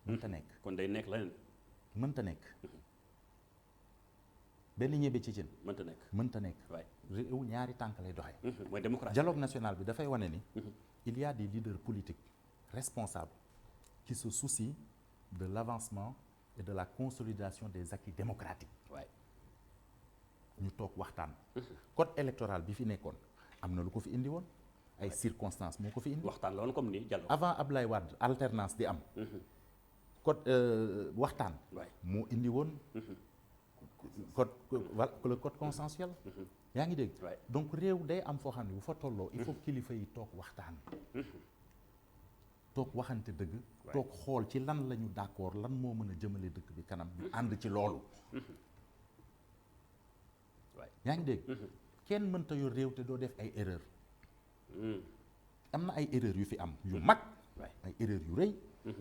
mënta nekk. kon day nekk leneen. mënta nekk. benn ñebbe ci cin. mënta nekk. mënta nekk. réew ñaari tànk lay doxee. mooy démocratie. dialogue national bi dafay wane ni. il y a des leaders politiques responsables qui se soucient de l'avancement et de la consolidation des acquis démocratiques. ñu toog waxtaan. code électoral bi fi nekkoon am na lu ko fi indi woon. ay circonstances moo ko fi indi. waxtaan la woon comme ni dialogue. avant Abdoulaye Wade alternance di am. code waxtaan. moo indi woon. le code consensuel. yaa ngi dégg. donc réew day am foo xam ne bu fa tolloo. il faut kilifa yi toog waxtaan. toog waxante dëgg. toog xool ci lan la ñu d'accord lan moo mën a jëmale dëkk bi kanam ñu ànd ci loolu. yaa ngi dégg. kenn mënta yor réew te doo def ay erreur am na ay erreur yu fi am yu mag. ay erreur yu rëy.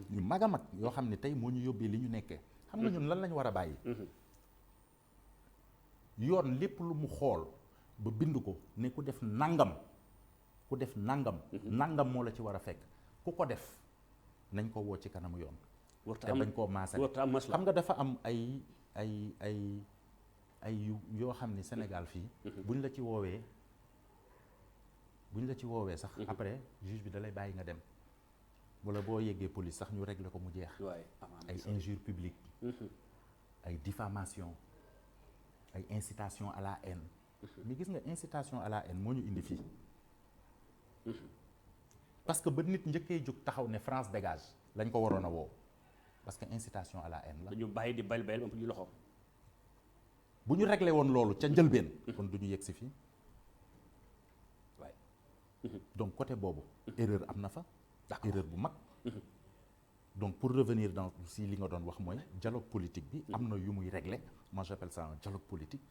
yu mag a mag yoo xam ne tey moo ñu yóbbee li ñu nekkee. xam nga ñun lan lañu war a bàyyi. yoon lépp lu mu xool ba bind ko ne ku def nangam. nangam moo la ci war a fekk ku ko def nañ ko woo ci kanamu yoon. te bañ koo maasale xam nga dafa am ay yoo xam ni Sénégal fii. buñ la ci woowee sax. après juge bi da lay bàyyi nga dem. wala boo yeggee police sax ñu régler ko mu jeex. ay injure publique. ay diffamation ay incitation à la haine. mais gis nga incitation à la haine moo ñu indi fii. parce que ba nit njëkkee jóg taxaw ne France dégage lañ ko waroon a woo parce que incitation à la haine la. dañu bàyyi di bayal am ñu loxo. bu ñu réglé woon loolu ca njëlbeen. kon du ñu yegg si fii. donc côté boobu. erreur am na fa. erreur bu mag. donc pour revenir dans si li nga doon wax mooy dialogue politique bi. am na yu muy réglé moi j'appelle ça un dialogue politique.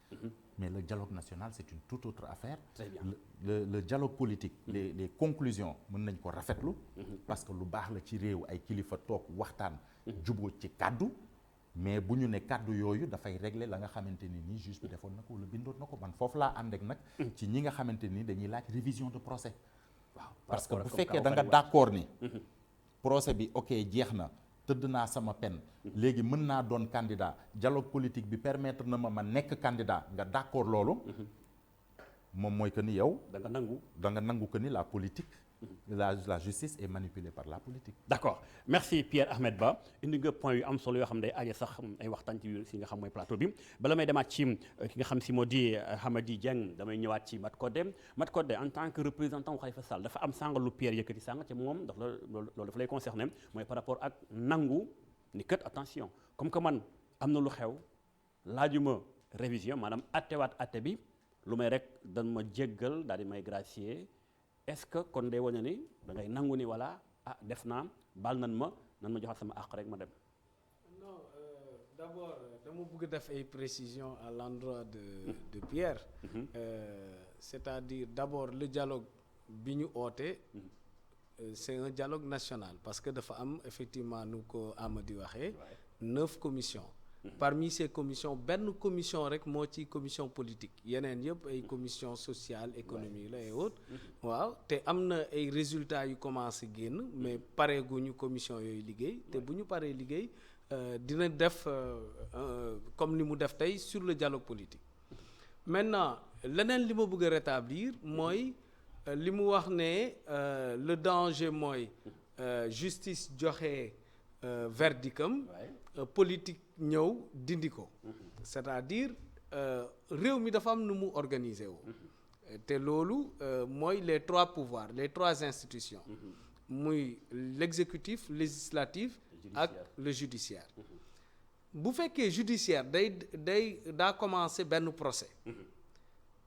mais le dialogue national c'est une toute autre affaire. Très bien. le dialogue politique. les conclusions mën nañ ko rafetlu. parce que lu baax la ci réew ay kilifa toog waxtaan. juboo ci kàddu. mais bu ñu ne kàddu yooyu dafay régler la nga xamante ni nii juge bi defoon na ko wala bindoon na ko man foofu laa ànd ak nag. ci ñi nga xamante ni dañuy laaj révision de procès. waaw parce que bu fekkee da nga d'accord ni. procès bi ok jeex na tëdd naa sama peine. léegi mën naa doon candidat dialogue politique bi permettre na ma nekk candidat nga d'accord loolu. moom mooy que ni yow. da nga nangu que ni la politique la justice est manipulée par la politique. d'accord merci Pierre Ahmed Ba indi nga point yu am solo yoo xam ne day aaje sax ay waxtaan ci si nga xam mooy plateau bi bala may demaat ci ki nga xam si moo di Hamady Dieng damay ñëwaat ci Mat Codé en tant que représentant Khalifa Sall dafa am sànq lu Pierre yëkkati sànq te moom daf la loolu dafa lay concerné mooy par rapport ak nangu ni kat attention comme que man am na lu xew laajuma révision maanaam attewaat atte bi lu may rek dan ma jéggal daal di may gracier est-ce que kon day wane ni da ngay nangu ni voilà def naa baal nan ma joxaat sama àq rek ma dem. non d'abord dama bëgg def ay précisions à l'endroit de Pierre. C'est-à-dire d'abord le dialogue bi ñu oote. C'est un dialogue national parce que dafa am effectivement nu ko Amady waxee 9 commissions. Parmi ces commissions benn commission rek moo ci commission politique yeneen yëpp ay commission sociale économique la et autres waaw te am na ay résultats yu commencé génn mais pareeguñu commission yooyu liggéey te bu ñu paree liggéey dina def comme ni mu def tey sur le dialogue politique maintenant leneen li ma bëgg a rétablir mooy li mu wax ne le danger mooy justice joxe verdictam politique ñëw dindi ko c'est-à-dire réew mi dafa am nu mu organiser wu te loolu mooy les 3 pouvoirs les 3 institutions muy l'exécutif législatif ak le judiciaire bu fekkee judiciaire daa commencer benn procès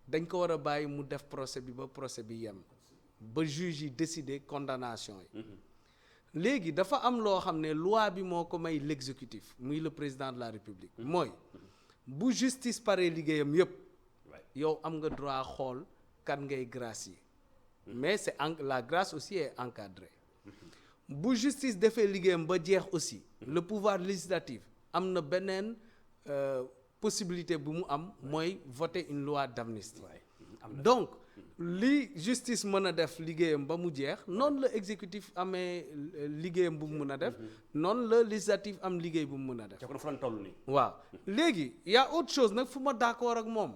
dañ ko war a bàyyi mu def procès bi ba procès bi yem ba juge yi décider condamnation yi léegi dafa am loo xam ne loi bi moo ko may l'exécutif muy le président de la république mooy bu justice pare liggéeyam yépp yow am nga droit xool kan ngay gracier mais la grâce aussi est encadrée bu justice defee liggéeyam ba jeex aussi le pouvoir législatif am na beneen possibilité bu mu am mooy voter une loi d'amnistie donc li justice mën a def liggéeyam ba mu jeex noonu la exécutif amee liggéeyam bu mu mën a def noonu la législatif am liggéey bu mu mën a def waaw léegi y a autre chose nag fu ma d'accord ak moom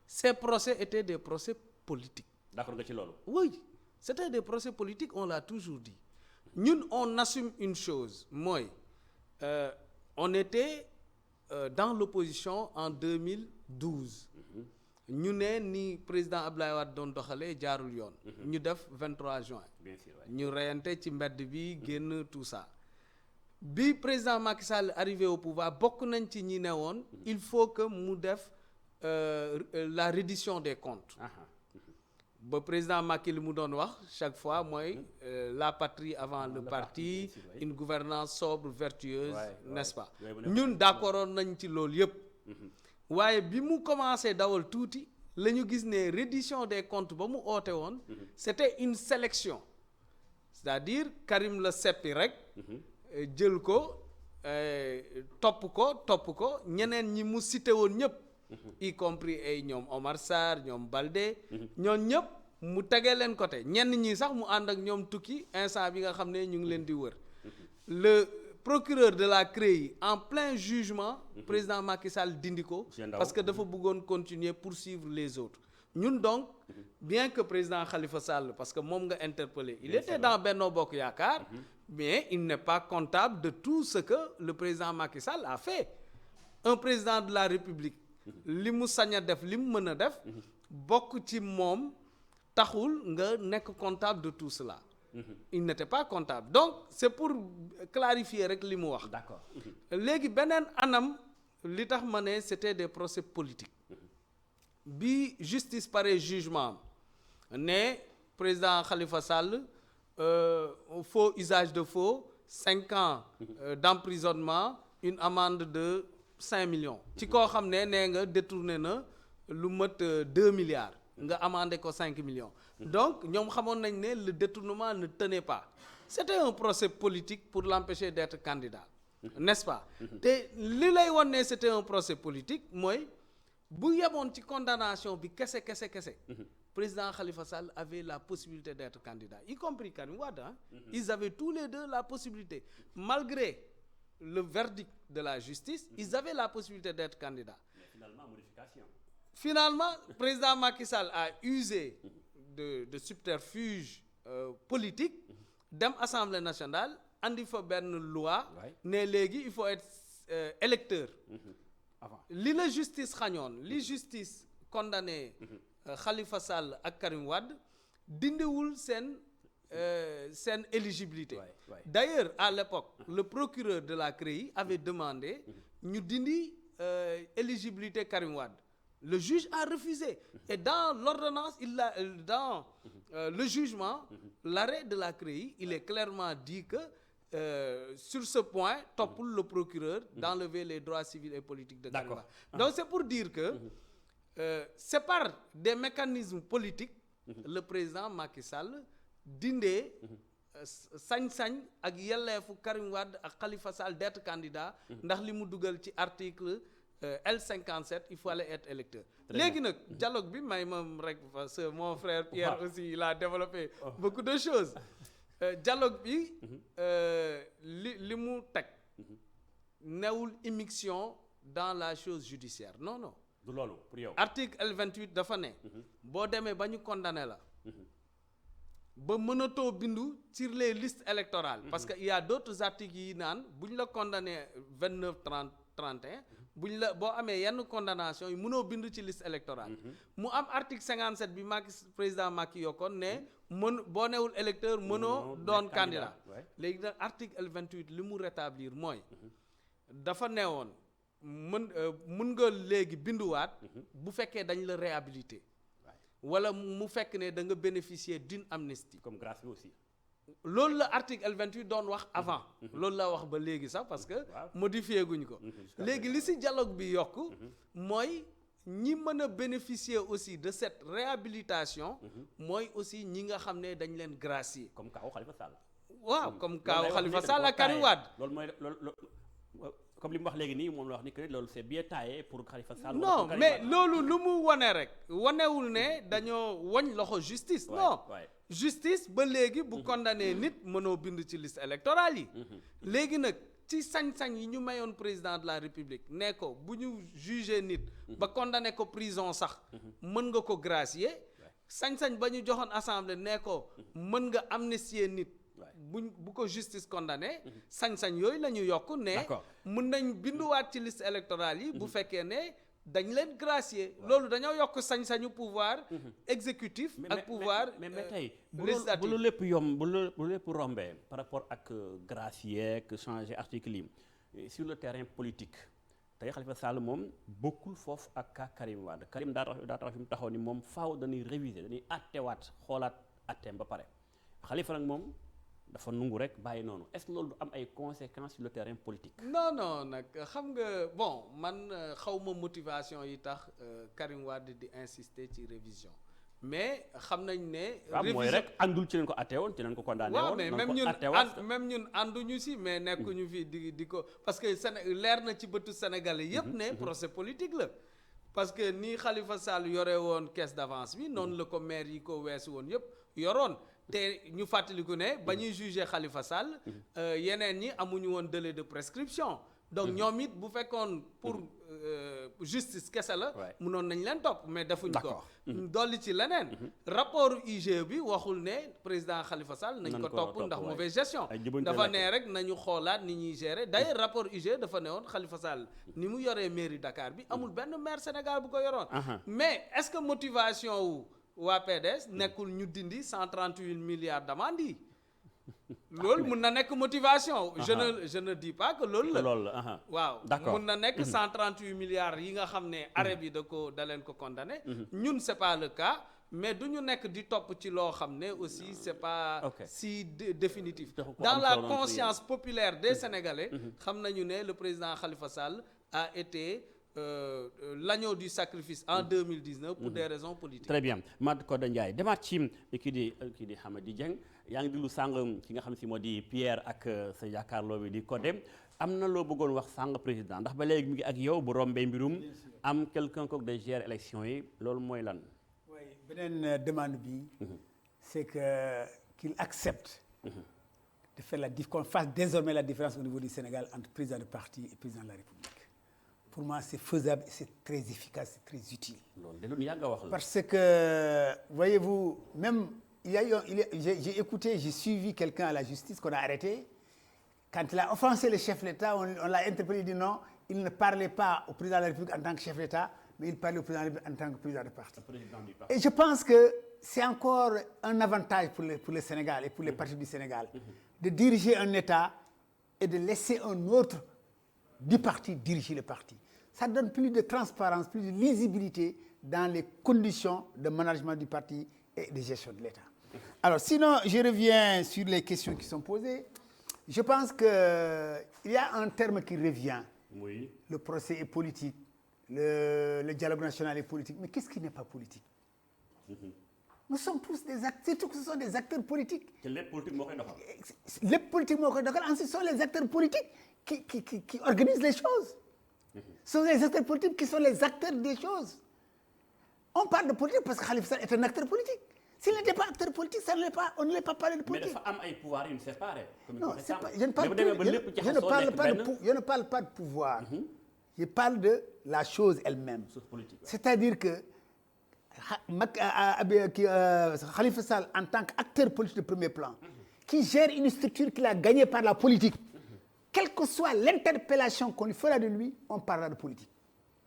ces procès étaient des procès politiques d'accord nga ci loolu oui c'était des procès politiques on l'a toujours dit ñun on assume une chose mooy on était dans l'opposition en 2012 ñu ne ni président Abdoulaye Wade doon doxalee jaarul yoon ñu def 23 juin ñu reyante ci mbedd bi génn tout ça bi président Macky Sall arrivé au pouvoir bokk nañ ci ñi ne woon il faut que mu def la reddition des comptes ba président Macky li mu doon wax chaque fois mooy la patrie avant le parti une gouvernance sobre vertueuse n'est-ce pas ñun d'accordoon nañ ci loolu yëpp waaye bi mu commencé dawal tuuti la ñu gis ne reddition des comptes ba mu oote woon c'était une sélection c'est-à-dire Karim la seppi rek jël ko topp ko ñeneen ñi mu cité woon ñëpp y compris ay ñoom Omar Sarr ñoom Baldé ñoon ñëpp mu tegee leen côté ñenn ñi sax mu ànd ak ñoom tukki instant bi nga xam ne ñu ngi leen di wër le procureur de la CREI en plein jugement président Macky Sall dindi ko parce que dafa bëggoon continuer poursuivre les autres ñun donc bien que président Khalifa Sall parce que moom nga interpellé il était dans Benno Bokk Yaakaar mais il n'est pas comptable de tout ce que le président Macky Sall a fait un président de la République li mu sañ a def li mu mën a def bokk ci moom taxul nga nekk comptable de tout cela il n'était pas comptable donc c'est pour clarifier rek li mu wax d'accord léegi beneen anam li tax ma ne c'était des procès politiques bi justice pare jugement ne président Khalifa Sall faux usage de faux 5 ans d'emprisonnement une amende de 5 millions ci koo xam ne nee nga détourné na lu mat 2 milliards nga amandé ko 5 millions donc ñoom xamoon nañ ne le détournement ne tenait pas c'était un procès politique pour l'empêcher d'être candidat n'est-ce pas te li lay won ne c'était un procès politique mooy bu yemoon ci condamnation bi kese président Khalifa Sall avait la possibilité d'être candidat y compris Karim Wade ils avaient tous les deux la possibilité malgré le verdict de la justice ils avaient la possibilité d'être candidat finalement président Macky Sall a usé de subterfuge politique dem assemblée nationale andi fa benn loi ne léegi il faut être électeur avant li la justice xañoon li justice condamné Khalifa Sall ak Karim Wade dindiwul seen éligibilité d'ailleurs à l'époque le procureur de la CREI avait demandé ñu dindi éligibilité Karim Wade. Le juge a refusé et dans l'ordonnance dans le jugement l'arrêt de la CREI il est clairement dit que sur ce point toppul le procureur d'enlever les droits civils et politiques de Karim Wade. Donc c'est pour dire que c'est par des mécanismes politiques le président Macky Sall dindee sañ-sañ ak yelleefu Karim Wade ak Khalifa Sall d'être candidat ndax li mu dugal ci article L57 il fallait être électeur. Léegi nag dialogue bi may moom rek parce que mon frère Pierre aussi il a développé beaucoup de choses. Dialogue bi li mu teg newul immixtion dans la chose judiciaire non non. du loolu pour yow. Article L28 dafa ne. boo demee ba ñu condamné la. ba mënatoo bindu sur les listes électorales. parce que il y a d'autres articles yi naan bu ñu la condamné 29 30 31. bu ñu la boo amee yenn condamnation yi mënoo bindu ci liste électorale. mu am article 57 bi président Macky yokkoon ne boo newul électeur mënoo doon candidat. léegi nag article L28 li mu rétablir mooy. dafa newoon mën nga léegi binduwaat. bu fekkee dañ la réhabiliter. wala mu fekk ne da nga bénéficier d'une amnistie. comme grâce bi aussi. loolu la article L28 doon wax avant. loolu la wax ba léegi sax parce que modifié guñ ko. léegi li ci dialogue bi yokk. mooy ñi mën a bénéficier aussi de cette réhabilitation. mooy aussi ñi nga xam ne dañ leen gracier. comme kaaw Khalifa Sall. waaw comme kaaw Khalifa Sall ak Karim Wade. loolu mooy loolu comme li mu wax léegi nii moom la wax ni que loolu c'est bien taillé pour Khalifa Sall. non mais loolu lu mu wane rek wanewul ne dañoo wañ loxo justice. non justice ba léegi bu condamné nit mënoo bind ci liste électorale yi. léegi nag ci sañ-sañ yi ñu mayoon président de la république ne ko bu ñu jugé nit. ba condamné ko prison sax. mën nga ko gracier. sañ-sañ ba ñu joxoon assemblée ne ko mën nga amnistier nit. bu ko justice condamné sañ-sañ yooyu la ñu yokk ne mën nañ binduwaat ci liste électorale yi bu fekkee ne dañ leen gracier loolu dañoo yokk sañ-sañu pouvoir exécutif ak pouvoir mais tey législatif bu lu lépp yomb bu lu lépp rombee par rapport ak gracier ak changer article yi sur le terrain politique tey Khalifa Sall moom bokkul foofu ak ka Karim Wade Karim daa tax fi mu taxaw ni moom faaw dañuy réviser dañuy attewaat xoolaat atteem ba pare Khalifa nag moom dafa nungu rek bàyyi noonu est-ce que loolu du am ay conséquences sur le terrain politique. non nag xam nga bon man xawma motivation yi tax Karim Wade di insister ci révision mais xam nañ ne. révision mooy rek àndul ci leen ko àttee woon ci leen ko condamné woon. waaw mais même ñun ànduñu si mais nekkuñu fi di ko parce que leer na ci bëtu Sénégalais yépp ne procès politique la. parce que ni Khalifa Sall yore woon caisse d'avance bi noonu la ko maire yi ko weesu woon yépp yoroon. te ñu fàttaliku ne ba ñuy juger Khalifa Sall yeneen ñi amuñu woon délai de prescription donc ñoom it bu fekkoon pour justice kese la mënoon nañ leen topp mais defuñ ko dolli ci leneen rapport IGE bi waxul ne président Khalifa Sall nañ ko topp ndax mauvaise gestion dafa ne rek nañu xoolaat ni ñuy gérer d'ailleurs rapport IGE dafa ne woon Khalifa Sall ni mu yoree mairie Dakar bi amul benn maire Sénégal bu ko yoroon mais est-ce que motivation wu waa PDS nekkul ñu dindi 138 milliards d'amende yi loolu mun na nekk motivation. je ne dis pas que loolu la. waaw mun na nekk 138 milliards yi nga xam ne arrêt bi da leen ko condamné. ñun c'est pas le cas mais du ñu nekk di topp ci loo xam ne aussi c'est pas si définitif. dans la conscience populaire des Sénégalais. xam nañu ne le président Khalifa Sall a été. L'agneau du sacrifice en 2019 pour des raisons politiques. Très bien Mate Codé Ndiaye demaat ci kii di Hamady Dieng yaa ngi déglu sàng ki nga xam si moo di Pierre ak sa jàkkaarloo bi di Codé am na loo bëggoon wax sàng président ndax ba léegi mu ngi ak yow bu rombee mbirum am quelqu'un ko de gérer élection yi loolu mooy lan. oui beneen demande bi c'est que qu'il accepte de faire qu'on fasse désormais la différence au niveau du Sénégal entre président de parti et président de la République. Pour moi, c'est faisable et c'est très efficace, c'est très utile. Parce que, voyez-vous, même j'ai écouté, j'ai suivi quelqu'un à la justice qu'on a arrêté. Quand il a offensé le chef de l'État, on l'a interpellé, il dit non, il ne parlait pas au président de la République en tant que chef d'État, mais il parlait au président de la République en tant que président de parti. Et je pense que c'est encore un avantage pour le Sénégal et pour les partis du Sénégal de diriger un État et de laisser un autre du parti diriger le parti. Ça donne plus de transparence, plus de lisibilité dans les conditions de management du parti et de gestion de l'État. Alors sinon, je reviens sur les questions qui sont posées. Je pense qu'il y a un terme qui revient. Oui. Le procès est politique, le dialogue national est politique. Mais qu'est-ce qui n'est pas politique? Nous sommes tous des acteurs, surtout que ce sont des acteurs politiques. Les politiques moo koy doxal. Les politiques moo koy doxal, ensuite ce sont les acteurs politiques qui organisent les choses. Ce sont les acteurs politiques qui sont les acteurs des choses. On parle de politique parce que Khalifa Sall est un acteur politique. S'il n'était pas acteur politique, on ne l'est pas parlé de politique. Mais dafa am ay pouvoirs yu ñu séparé. Non, je ne parle pas de pouvoir. Je parle de la chose elle-même. C'est-à-dire que Khalifa Sall, en tant qu'acteur politique de premier plan, qui gère une structure qu'il a gagnée par la politique, quelle que soit l'interpellation qu'on fera de lui, on parlera de politique.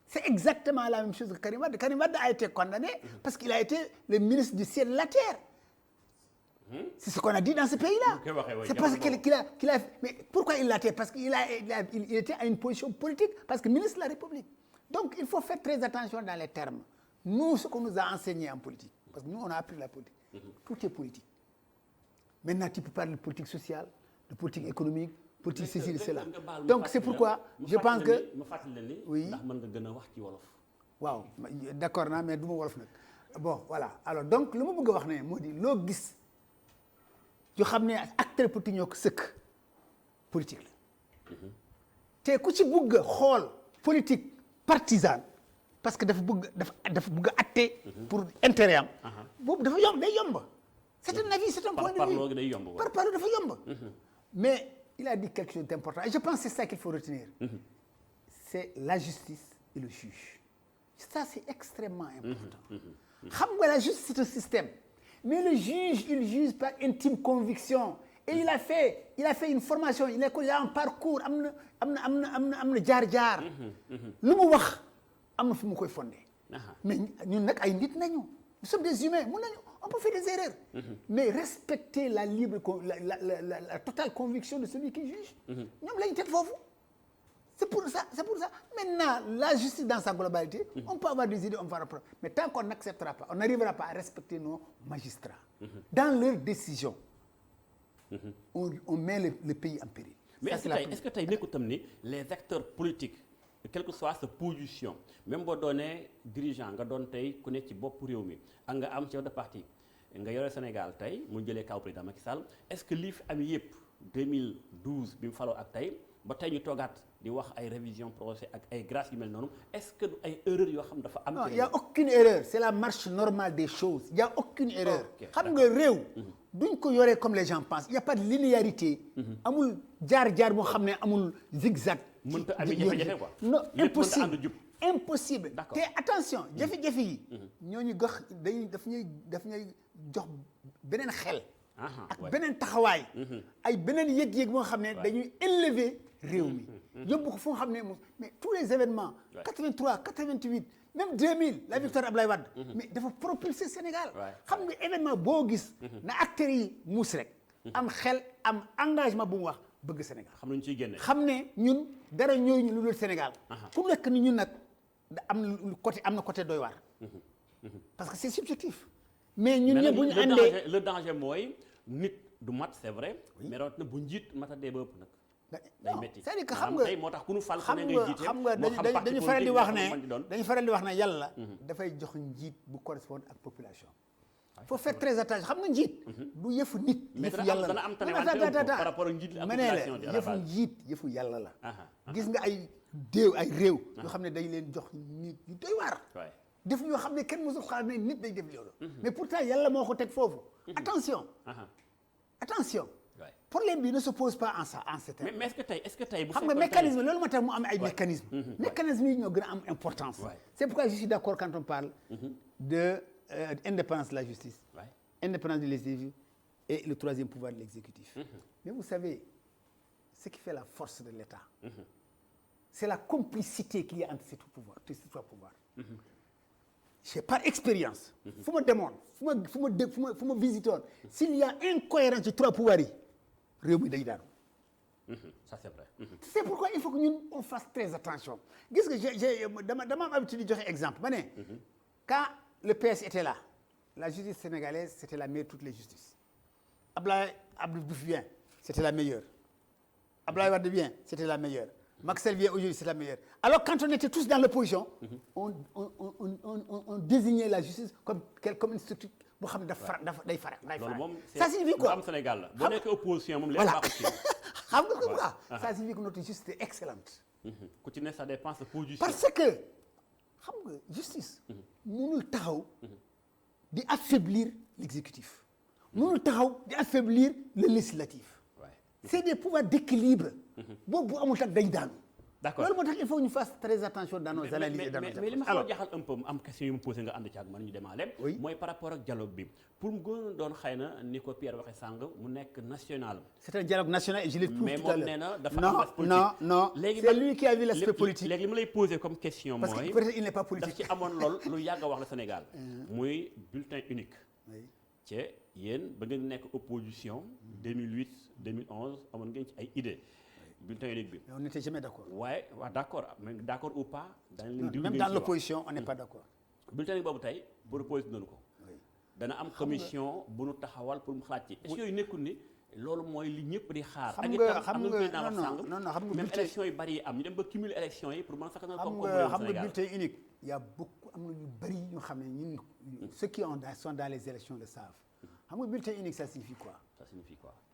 C'est exactement la même chose que Karim Wade. Karim Wade a été condamné parce qu'il a été le ministre du ciel et de la terre. C'est ce qu'on a dit dans ce pays-là. C'est parce qu'il a... Mais pourquoi il l'a été? Parce qu'il était à une position politique, parce que ministre de la République. Donc il faut faire très attention dans les termes. Nous, ce qu'on nous a enseigné en politique, parce que nous, on a appris la politique, tout est politique. Maintenant, tu peux parler de politique sociale, de politique économique, politique ceci, cela. Donc c'est pourquoi je pense que... Oui. Waaw d'accord naa mais du ma wolof nag. Bon voilà alors donc lu ma bëgg a wax ne moo di loo gis yoo xam ne acteur politique ñoo ko sëkk politique la. te ku ci bëgg a xool politique partisane parce que dafa bëgg a atte pour intérêt am. boobu dafa yomb day yomb. C'est un avis, c'est un point de vue. Par parole dafa yomb. Mais il a dit quelque chose d'important et je pense que c'est ça qu'il faut retenir. C'est la justice et le juge. Ça, c'est extrêmement important. Xam nga la justice, c'est un système. Mais le juge, il juge par intime conviction. Et il a fait une formation, il a un parcours, am na jaar-jaar. Lu mu wax am na fu mu koy fondé. Mais ñun nag ay nit nañu. Nous sommes des humains, on peut faire des erreurs. Mais respecter la totale conviction de celui qui juge. ñoom lañu teg foofu. C'est pour ça. Maintenant, la justice dans sa globalité, on peut avoir des idées, on va reprendre. Mais tant qu'on n'acceptera pas, on n'arrivera pas à respecter nos magistrats. Dans leurs décisions, on met le pays en péril. Mais est-ce que tu as nekkul tam ni les acteurs politiques, quelle que soit sa position, même boo doonee dirigeant nga doon tey ku nekk ci bopp réew mi ak nga am chef de parti nga yore Sénégal tey mu jëlee kaw président Macky Sall est-ce que lii fi am yëpp 2012 bi mu faloo ak tey ba tey ñu toogaat di wax ay révision procès ak ay grâce yu mel noonu est-ce que ay erreurs yoo xam dafa am. Non, il y a aucune erreur, c'est la marche normale des choses. Il y a aucune erreur. Xam nga réew duñ ko yoree comme les gens pensent. Il y a pas de linéarité. Amul jaar-jaar boo xam ne amul zigzag. mënta am jafe-jafe quoi. Non, impossible. Te attention, jafe-jafe yi ñooñu gox daf ñuy jox beneen xel. ak beneen taxawaay. ay beneen yëg-yëg moo xam ne dañuy élever réew mi. yóbbu ko fu nga xam ne mais tous les événements. 83 88 même 2000 la victoire Ablaye Wade. mais dafa propulser Sénégal. xam nga événement boo gis. na acteurs yi muus rek. am xel am engagement bu mu wax bëgg Sénégal. xam nañu ciy génne. xam ne ñun dara ñooy ñu lu dul Sénégal. ku nekk ni ñun nag am na côté doy waar. parce que c'est subjectif. mais ñun ñëpp bu ñu àndee le danger mooy nit du mat c'est vrai. mais rawatina bu njiit matadee ba ëpp nag. day métti c'est-à-dire que xam nga tey moo tax ku nu fal ku ne ngay jiite xam nga dañu faral di wax ne yàlla dafay jox njiit bu correspondre ak population. il faut faire très attention xam nga njiit. du yëfu nit. yëfu yàlla la par rapport ak njiit ak population bi yëfu njiit yëfu yàlla la. gis nga ay réew yoo xam ne dañ leen jox nit yu doy waar. def yoo xam ne kenn mësul xalaat ne nit day def loolu. mais pourtant yàlla moo ko teg foofu. attention. problème bi ne se pose pas en ce terme. mais est-ce que tey bu xam nga mécanisme loolu moo tax mu am ay mécanisme mécanisme yi ñoo gën a am importance. c'est pourquoi je suis d'accord quand on parle de indépendance de la justice. indépendance de l'exécutif et le troisième pouvoir de l'exécutif. Mais vous savez, ce qui fait la force de l'État, c'est la complicité qu'il y a entre ces trois pouvoirs. J'ai par expérience, fu ma demoon fu ma visitoon s'il y a incohérence ci trois pouvoirs yi réew mi day daanu. Ça c'est vrai. C'est pourquoi il faut que ñun on fasse très attention gis nga dama am habitude di joxe exemple ma ne quand le PS était là la justice sénégalaise c'était la meilleure de toutes les justices. Abdou Diouf vient c'était la meilleure. Abdoulaye Wade vient c'était la meilleure. Macky Sall vient aujourd'hui c'est la meilleure. Alors quand on était tous dans l'opposition on désignait la justice comme une structure boo xam ne day fara. loolu moom ça signifie quoi am Sénégal la boo nekkee opposition moom lépp voilà baaxul ci xam nga quoi ça signifie que notre justice est excellente. ku ci ne ça dépend de position. parce que xam nga justice mënul taxaw di affaiblir l'exécutif mënul taxaw di affaiblir le législatif. C'est des pouvoirs d'équilibre. boobu bu amul tak day daanu. D'accord loolu moo tax il faut ñu fasse très attention dans nos analyses et dans nos mais li ma xaw a jaaxal un peu am question yu mu posé nga ànd ci ak man ñu demaale. Oui. mooy par rapport ak dialogue bi pour mu gën a doon xëy na ni ko Pierre waxee sàng mu nekk national. c'est un dialogue national et je l'ai prouvé tout à l'heure. mais moom nee na dafa am aspect politique. non léegi c'est lui qui a vu l'aspect politique. léegi li ma lay posé comme question parce mooy que peut-être il n'est pas politique. daf ci amoon lool lu yàgg a wax la Sénégal. muy bulletin unique. Oui. ci yéen ba ngeen nekk opposition 2008 2011 amoon ngeen ci ay idées bulletin unique bi. mais on n'était jamais d'accord. waaye waaw d'accord mais d'accord ou pas. dañ leen diw même dans l'opposition on n'est pas d'accord. bulletin unique boobu tey proposé nañu ko. dana am commission bu nu taxawal pour mu xalaat ci. est-ce que yooyu nekkul ni loolu mooy li ñëpp di xaar. xam nga xam nga non xam nga même élection yi bari yi am ñu dem ba cumuler élection yi pour mën a sax na comme xam nga bulletin unique. il y a beaucoup am na ñu bari ñu xam ne ñun ceux qui sont dans les élections le savent. xam nga bulletin unique ça signifie quoi?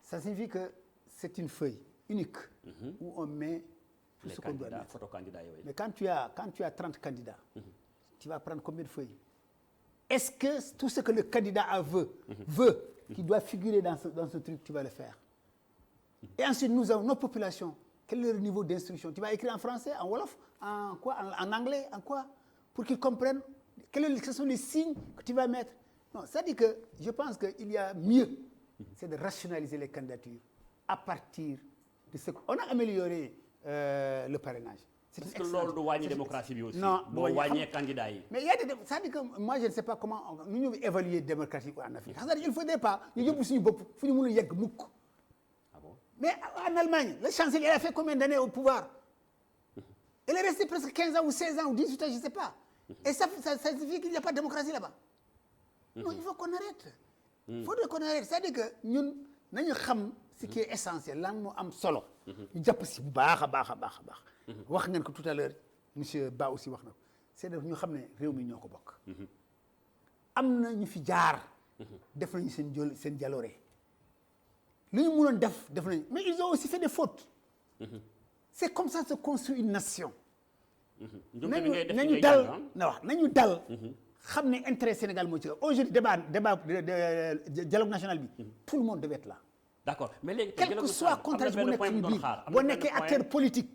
Ça signifie que c'est une feuille unique où on met tout ce qu'on doit mettre. Photo candidat yooyu. Mais quand tu as 30 candidats, tu vas prendre combien de feuilles? Est-ce que tout ce que le candidat veut qui doit figurer dans ce truc, tu vas le faire? Et ensuite, nous avons nos populations. Quel est le niveau d'instruction? Tu vas écrire en français, en wolof, en quoi? En anglais, en quoi? Pour qu'ils comprennent quels sont les signes que tu vas mettre. Non, ça dit que je pense qu'il y a mieux, c'est de rationaliser les candidatures à partir de ce qu'on a amélioré le parrainage. Parce que loolu du wàññi démocratie bi aussi. Non boo wàññee candidat yi. mais il y a des ça dit que moi je ne sais pas comment ñu évaluer démocratie en Afrique. C'est-à-dire il ne faudrait pas ñu yóbbu suñu bopp fu ñu mën a yegg mukk. Ah bon? Mais en Allemagne le chancelier il a fait combien d'années au pouvoir? Il est resté presque 15 ans ou 16 ans ou 18 ans je ne sais pas. Et ça signifie qu'il n'y a pas de démocratie là-bas. Non, il faut qu'on arrête. Il faudrait qu'on arrête. C'est-à-dire que ñun nañu xam ce qui est essentiel lan moo am solo. ñu jàpp si bu baax a baax. wax ngeen ko tout à l'heure monsieur Ba aussi wax na ko c'est de ñu xam ne réew mi ñoo ko bokk. am na ñu fi jaar. def nañu seen jaloore. lu ñu mënoon def nañu mais ils ont aussi fait des fautes. C'est comme ça se construit une nation. nañu dal xam ne intérêt Sénégal moo ci aujourd'hui débat dialogue national bi tout le monde devait être là. D'accord mais léegi quel que soit contexte bu nekk suñu biir boo nekkee acteur politique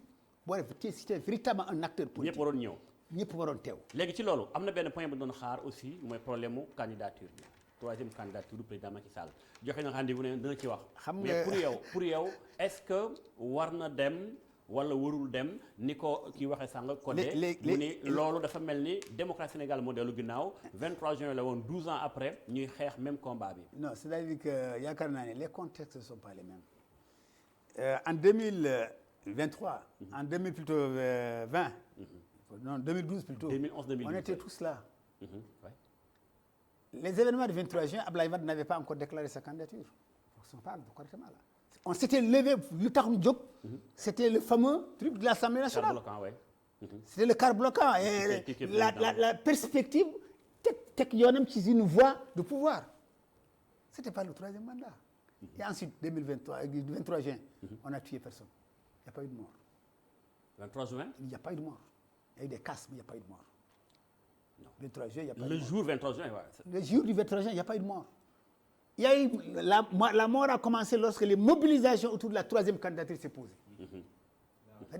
boo def c'était véritablement un acteur politique ñëpp waroon teew. léegi ci loolu am na benn point bu doon xaar aussi mooy problème mu candidature bi troisième candidature du président Macky Sall joxe na rendez-vous ne dina ci wax. xam nga mais pour yow est-ce que war na dem wala warul dem ni ko kii waxee sànq. côté mu ni loolu dafa mel ni démocratie Sénégal moo dellu ginnaaw 23 juin la woon 12 ans après ñuy xeex même combat bi. non c'est-à-dire que yaakaar naa ne les contextes ne sont pas les mêmes. En 2023. en 2000 plutôt 20. non 2012 plutôt. 2011 2012 on était tous là. Ouais. Les événements du 23 juin Abdoulaye Wade n'avait pas encore déclaré sa candidature. On parle correctement là. On s'était levé lu tax ñu jóg. C'était le fameux truc de l'Assemblée nationale. C'était le quart bloquant et la perspective teg yoonam ci une voie de pouvoir. C'était pas le troisième mandat. Et ensuite 23 juin. On a tué personne. Il n'y a pas eu de mort. 23 juin. Il n'y a pas eu de mort. Il y a eu des casses mais il n'y a pas eu de mort. Non. 23 juin il n'y a pas eu de mort. Le jour 23 juin ouais. Le jour du 23 juin il n'y a pas eu de mort. Il y a eu la mort a commencé lorsque les mobilisations autour de la troisième candidature s'est posée.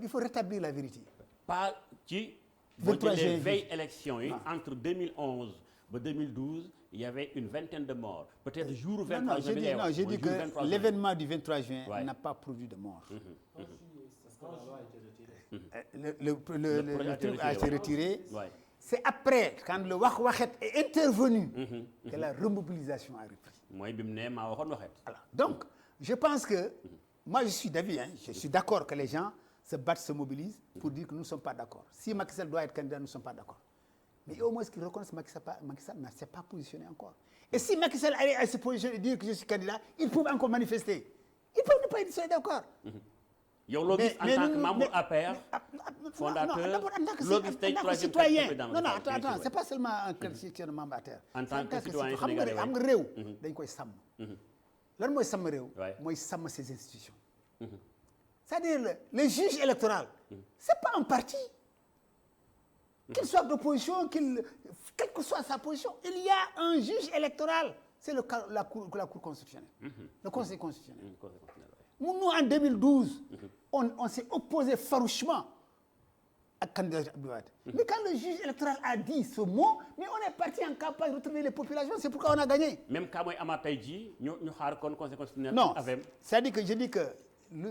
Il faut rétablir la vérité. Pas ci. 23 juin veille élection yi entre 2011 ba 2012 il y avait une vingtaine de morts peut-être jour Non, 23 non, juin j'ai dit que l'événement du 23 juin n'a pas produit de mort. Le truc a été retiré. Ouais. C'est après, quand le wax-waxet est intervenu, que la remobilisation a repris. mooy bi mu ne maa waxoon waxet. Voilà. Donc, je pense que, moi je suis d'avis, je suis d'accord que les gens se battent, se mobilisent pour dire que nous ne sommes pas d'accord. Si Macky Sall doit être candidat, nous ne sommes pas d'accord. Mais au moins qu'ils reconnaissent Macky Sall ne s'est pas positionné encore. Et si Macky Sall allait à se positionner et dire que je suis candidat, ils peuvent encore manifester. Ils peuvent ne pas être d'accord. yow loo gis en tant que membre APR fondateur loo gis tey troisième citoyen. Non, attends, c'est pas seulement un question de membre APR. En tant que citoyen xam nga réew dañ koy sàmm. lan mooy sàmm réew mooy sàmm ses institutions. C'est-à-dire le juge électoral c'est pas un parti. Qu'il soit d'opposition, quelle que soit sa position, il y a un juge électoral. C'est la cour constitutionnelle, le Conseil constitutionnel. Nous, en 2012, on s'est opposé farouchement à candidat Abdoulaye Wade. Mais quand le juge électoral a dit ce mot, mais on est parti en campagne retrouver les populations, c'est pourquoi on a gagné. Même quand mooy amaat tey jii ñu xaar kon Conseil constitutionnel. Non, avec c'est-à-dire que je dis que lu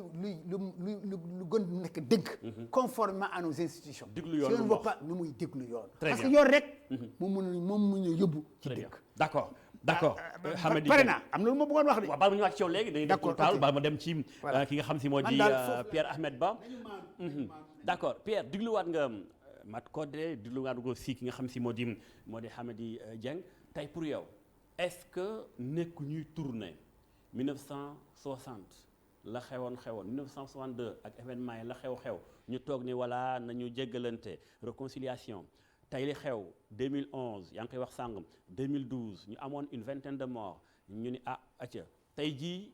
gën nekk dëgg. Conformément à nos institutions. déglu yoon si on ne veut pas nu muy déglu yoon. Très parce bien. que yoon rek. moom mu ñu yóbbu ci très bien dëgg. d'accord d'accord. Hamady pare naa am na lu ma bëggoon wax de. waaw baal ma ñëwaat ci yow léegi dañuy def D'accord, taal ok. baal ma dem ci Voilà. ki nga xam si moo Man di daal foofu- Pierre Ahmed Ba. D'accord Pierre dégluwaat nga Mat Codé dégluwaat nga si ki nga xam si moo di Hamady Dieng tey pour yow est-ce que nekku ñuy tourner 1960 la xewoon 1962 ak événement yi la xew ñu toog ni voilà nañu jéggalante réconciliation tey li xew 2011 yaa ngi koy wax sàngam 2012 ñu amoon une vingtaine de morts ñu ni acca tey jii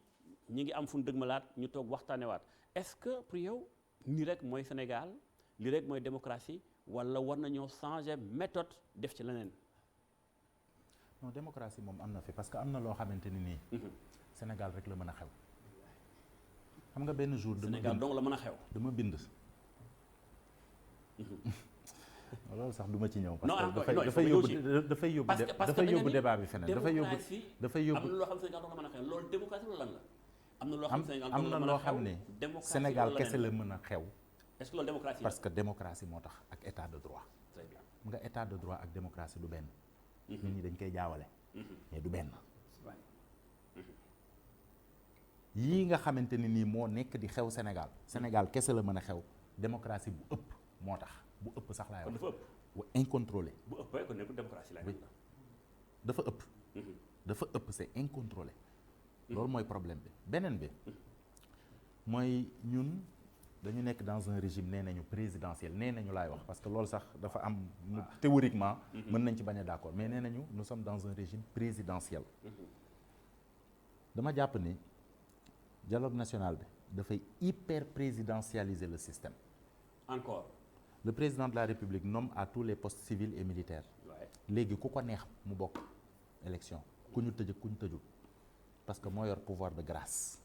ñi ngi am fu ñu dëgmalaat ñu toog waxtaanewaat est-ce que pour yow nii rek mooy Sénégal lii rek mooy démocratie wala war nañoo changer méthode def ci leneen. non démocratie moom am na fi parce que am na loo xamante ni nii. Sénégal rek la mën a xew. xam nga benn jour dama Sénégal donc la mën a xew. dama bind. loolu sax du ma ci ñëw. non parce que dafay yóbbu débat bi feneen. dafay yóbbu am na loo xam Sénégal donc la mën a xew loolu démocratie la lan la. am na loo xam Sénégal am donc na la mën loo a xam xew ne démocratie Sénégal la kese la leneen. mën a xew. est-ce que loolu démocratie parce que démocratie moo tax ak état de droit. très bien. nga état de droit ak démocratie du benn. nit ñi dañ koy jaawale. mais du benn. yii nga xamante ni nii moo nekk di xew Sénégal. Sénégal kese la mën a xew démocratie bu ëpp moo tax bu ëpp sax laay kon wax. dafa ëpp wa incontrôlé. bu ëppee kon nekkul démocratie la. Oui. dafa ëpp. dafa ëpp c'est incontrôlé. loolu mooy problème bi beneen bi mooy ñun dañu nekk dans un régime nee nañu présidentiel nee nañu laay wax parce que loolu sax dafa am théoriquement mën nañ ci bañ a d'accord mais nee nañu nous sommes dans un régime présidentiel. dama jàpp ni dialogue national bi dafay hyper présidentialiser le système. encore. le président de la République nomme à tous les postes civils et militaires. waaye léegi ku ko neex mu bokk élection ku ñu tëj ku ñu tëjul parce que moo yor pouvoir de grâce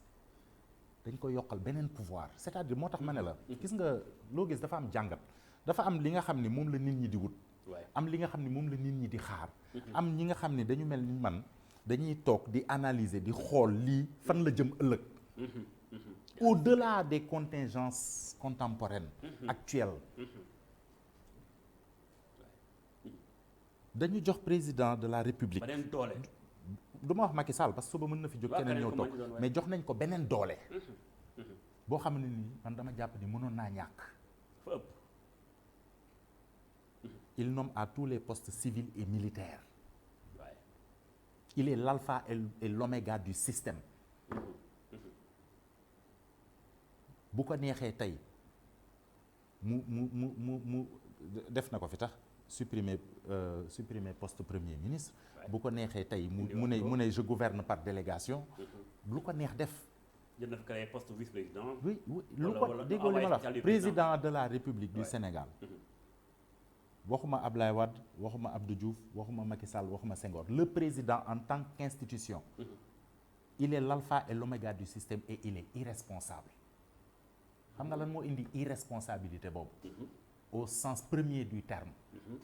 dañ koy yokkal beneen pouvoir c'est-à-dire moo tax ma ne la gis nga loo gis dafa am jàngat dafa am li nga xam ni moom la nit ñi di wut waaye am li nga xam ni moom la nit ñi di xaar am ñi nga xam ni dañu mel ni man dañuy toog di analyser di xool lii fan la jëm ëllëg au-delà des contingences contemporaines actuelles dañu jox président de la République beneen doole. du ma wax Macky Sall parce que suba mën na fi jóg keneen ñëw toog mais jox nañ ko beneen doole boo xam ne nii man dama jàpp ni mënoon naa ñàkk fa ëpp. il nomme à tous les postes civils et militaires waaye il est l'alpha et l'oméga du système bu ko neexee tey mu def na ko fi tax supprimer poste premier ministre bu ko neexee tey mu ne je gouverne par délégation lu ko neex def jël na fi créé poste vice-président. oui lu ko déggoo li ma la wax président de la République du Sénégal waxuma Ablaye Wade waxuma Abdou Diouf waxuma Macky Sall waxuma Senghor le président en tant qu'institution il est l'alpha et l'oméga du système et il est irresponsable xam nga lan moo indi irresponsabilité boobu au sens premier du terme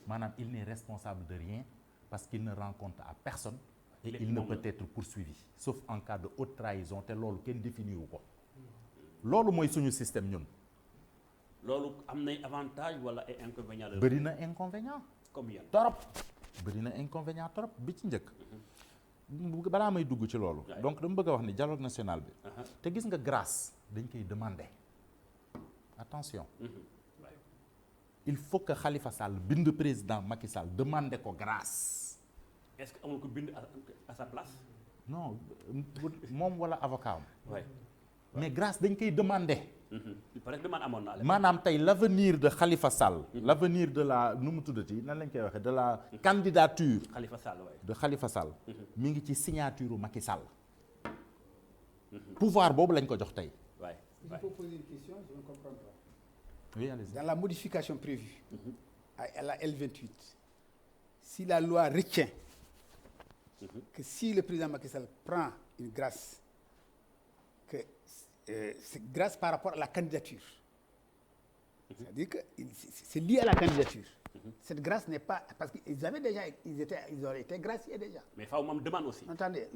maanaam il n'est responsable de rien parce qu'il ne rend compte à personne et il ne peut être poursuivi sauf en cas de haute trahison te loolu kenn définir wu ko loolu mooy suñu système ñun. loolu am nay avantage wala ay inconvénients la. bëri na inconvénient comme yan. torop bëri na inconvénient torop bi ci njëkk. balaa may dugg ci loolu. donc dama bëgg a wax ni dialogue national bi. te gis nga grâce dañ koy demander attention. il faut que Khalifa Sall bind président Macky Sall demander ko grâce. est-ce que amul ko bind à sa place. non moom wala avocat am. Ouais. mais grâce dañ koy demander. il paraît que demande amoon na. maanaam tey l'avenir de Khalifa Sall. l'avenir de la nu mu tuddati nan lañ koy waxee de la candidature. Khalifa Sall waay. de Khalifa Sall. mi ngi ci signature u Macky Sall. pouvoir boobu lañ ko jox tey. waay Il faut poser une question, je ne comprends pas. oui allez-y. Dans la modification prévue à la L28, si la loi retient que si le président Macky Sall prend une grâce, que c'est grâce par rapport à la candidature, c'est-à-dire que c'est lié à la candidature. Cette grâce n'est pas parce qu'ils avaient déjà, ils auraient été graciés déjà. mais faaw moom demande aussi. Entendez?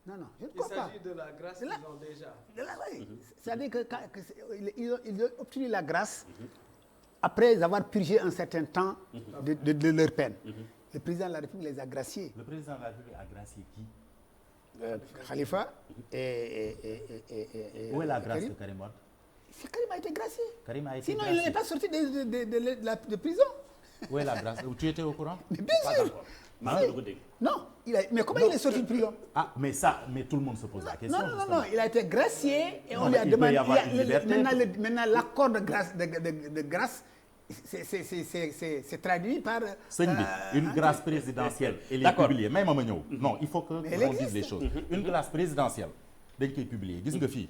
Non, je ne crois pas. Il s'agit de la grâce qu'ils ont déjà. Oui. C'est-à-dire qu'ils ont obtenu la grâce après avoir purgé un certain temps de leur peine. Le président de la République les a graciés. Le président de la République a gracié qui? Khalifa et Où est la grâce Karim. de Karim Wade? Karim a été gracié. Karim a été Sinon, gracié. il n'est pas sorti de prison. Où est la grâce? Tu étais au courant? Mais bien sûr. maa ngi ko dégg. Non, mais comment il est sorti de prison? Ah, mais tout le monde se pose la question. Non, il a été gracié et on Non, lui a il peut y demandé. avoir une liberté. Maintenant, l'accord de grâce, c'est traduit par. Sëñ bi une grâce présidentielle. Elle est D'accord. publiée may ma ñëw. Non, il faut que elle on dise les choses. Une grâce présidentielle dañ koy publier gis nga fii.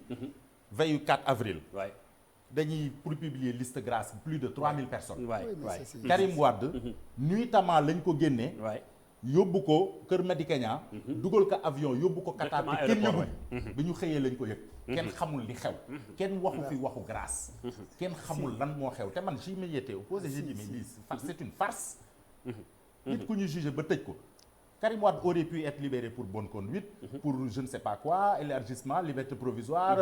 veille 4 avril. waay dañuy pour publier liste grâce plus de 3000 personnes. waay Oui, mais waay. c'est- Karim Wade. nuitamment lañ ko génnee. waay. yóbbu ko Kër Madikénia. dugal ko avion yóbbu ko Qatar Directement te kenn aéroport, yëgul. bi ñu xëyee lañ ko yëg. kenn xamul li xew. kenn waxu fi waxu grâce. kenn xamul lan moo xew te man j'y m'étais opposé j'ai dit mais lii c'est une farce. nit ku ñu jugé ba tëj ko. Karim Wade aurait pu être libéré pour bonne conduite. pour je ne sais pas quoi élargissement liberté provisoire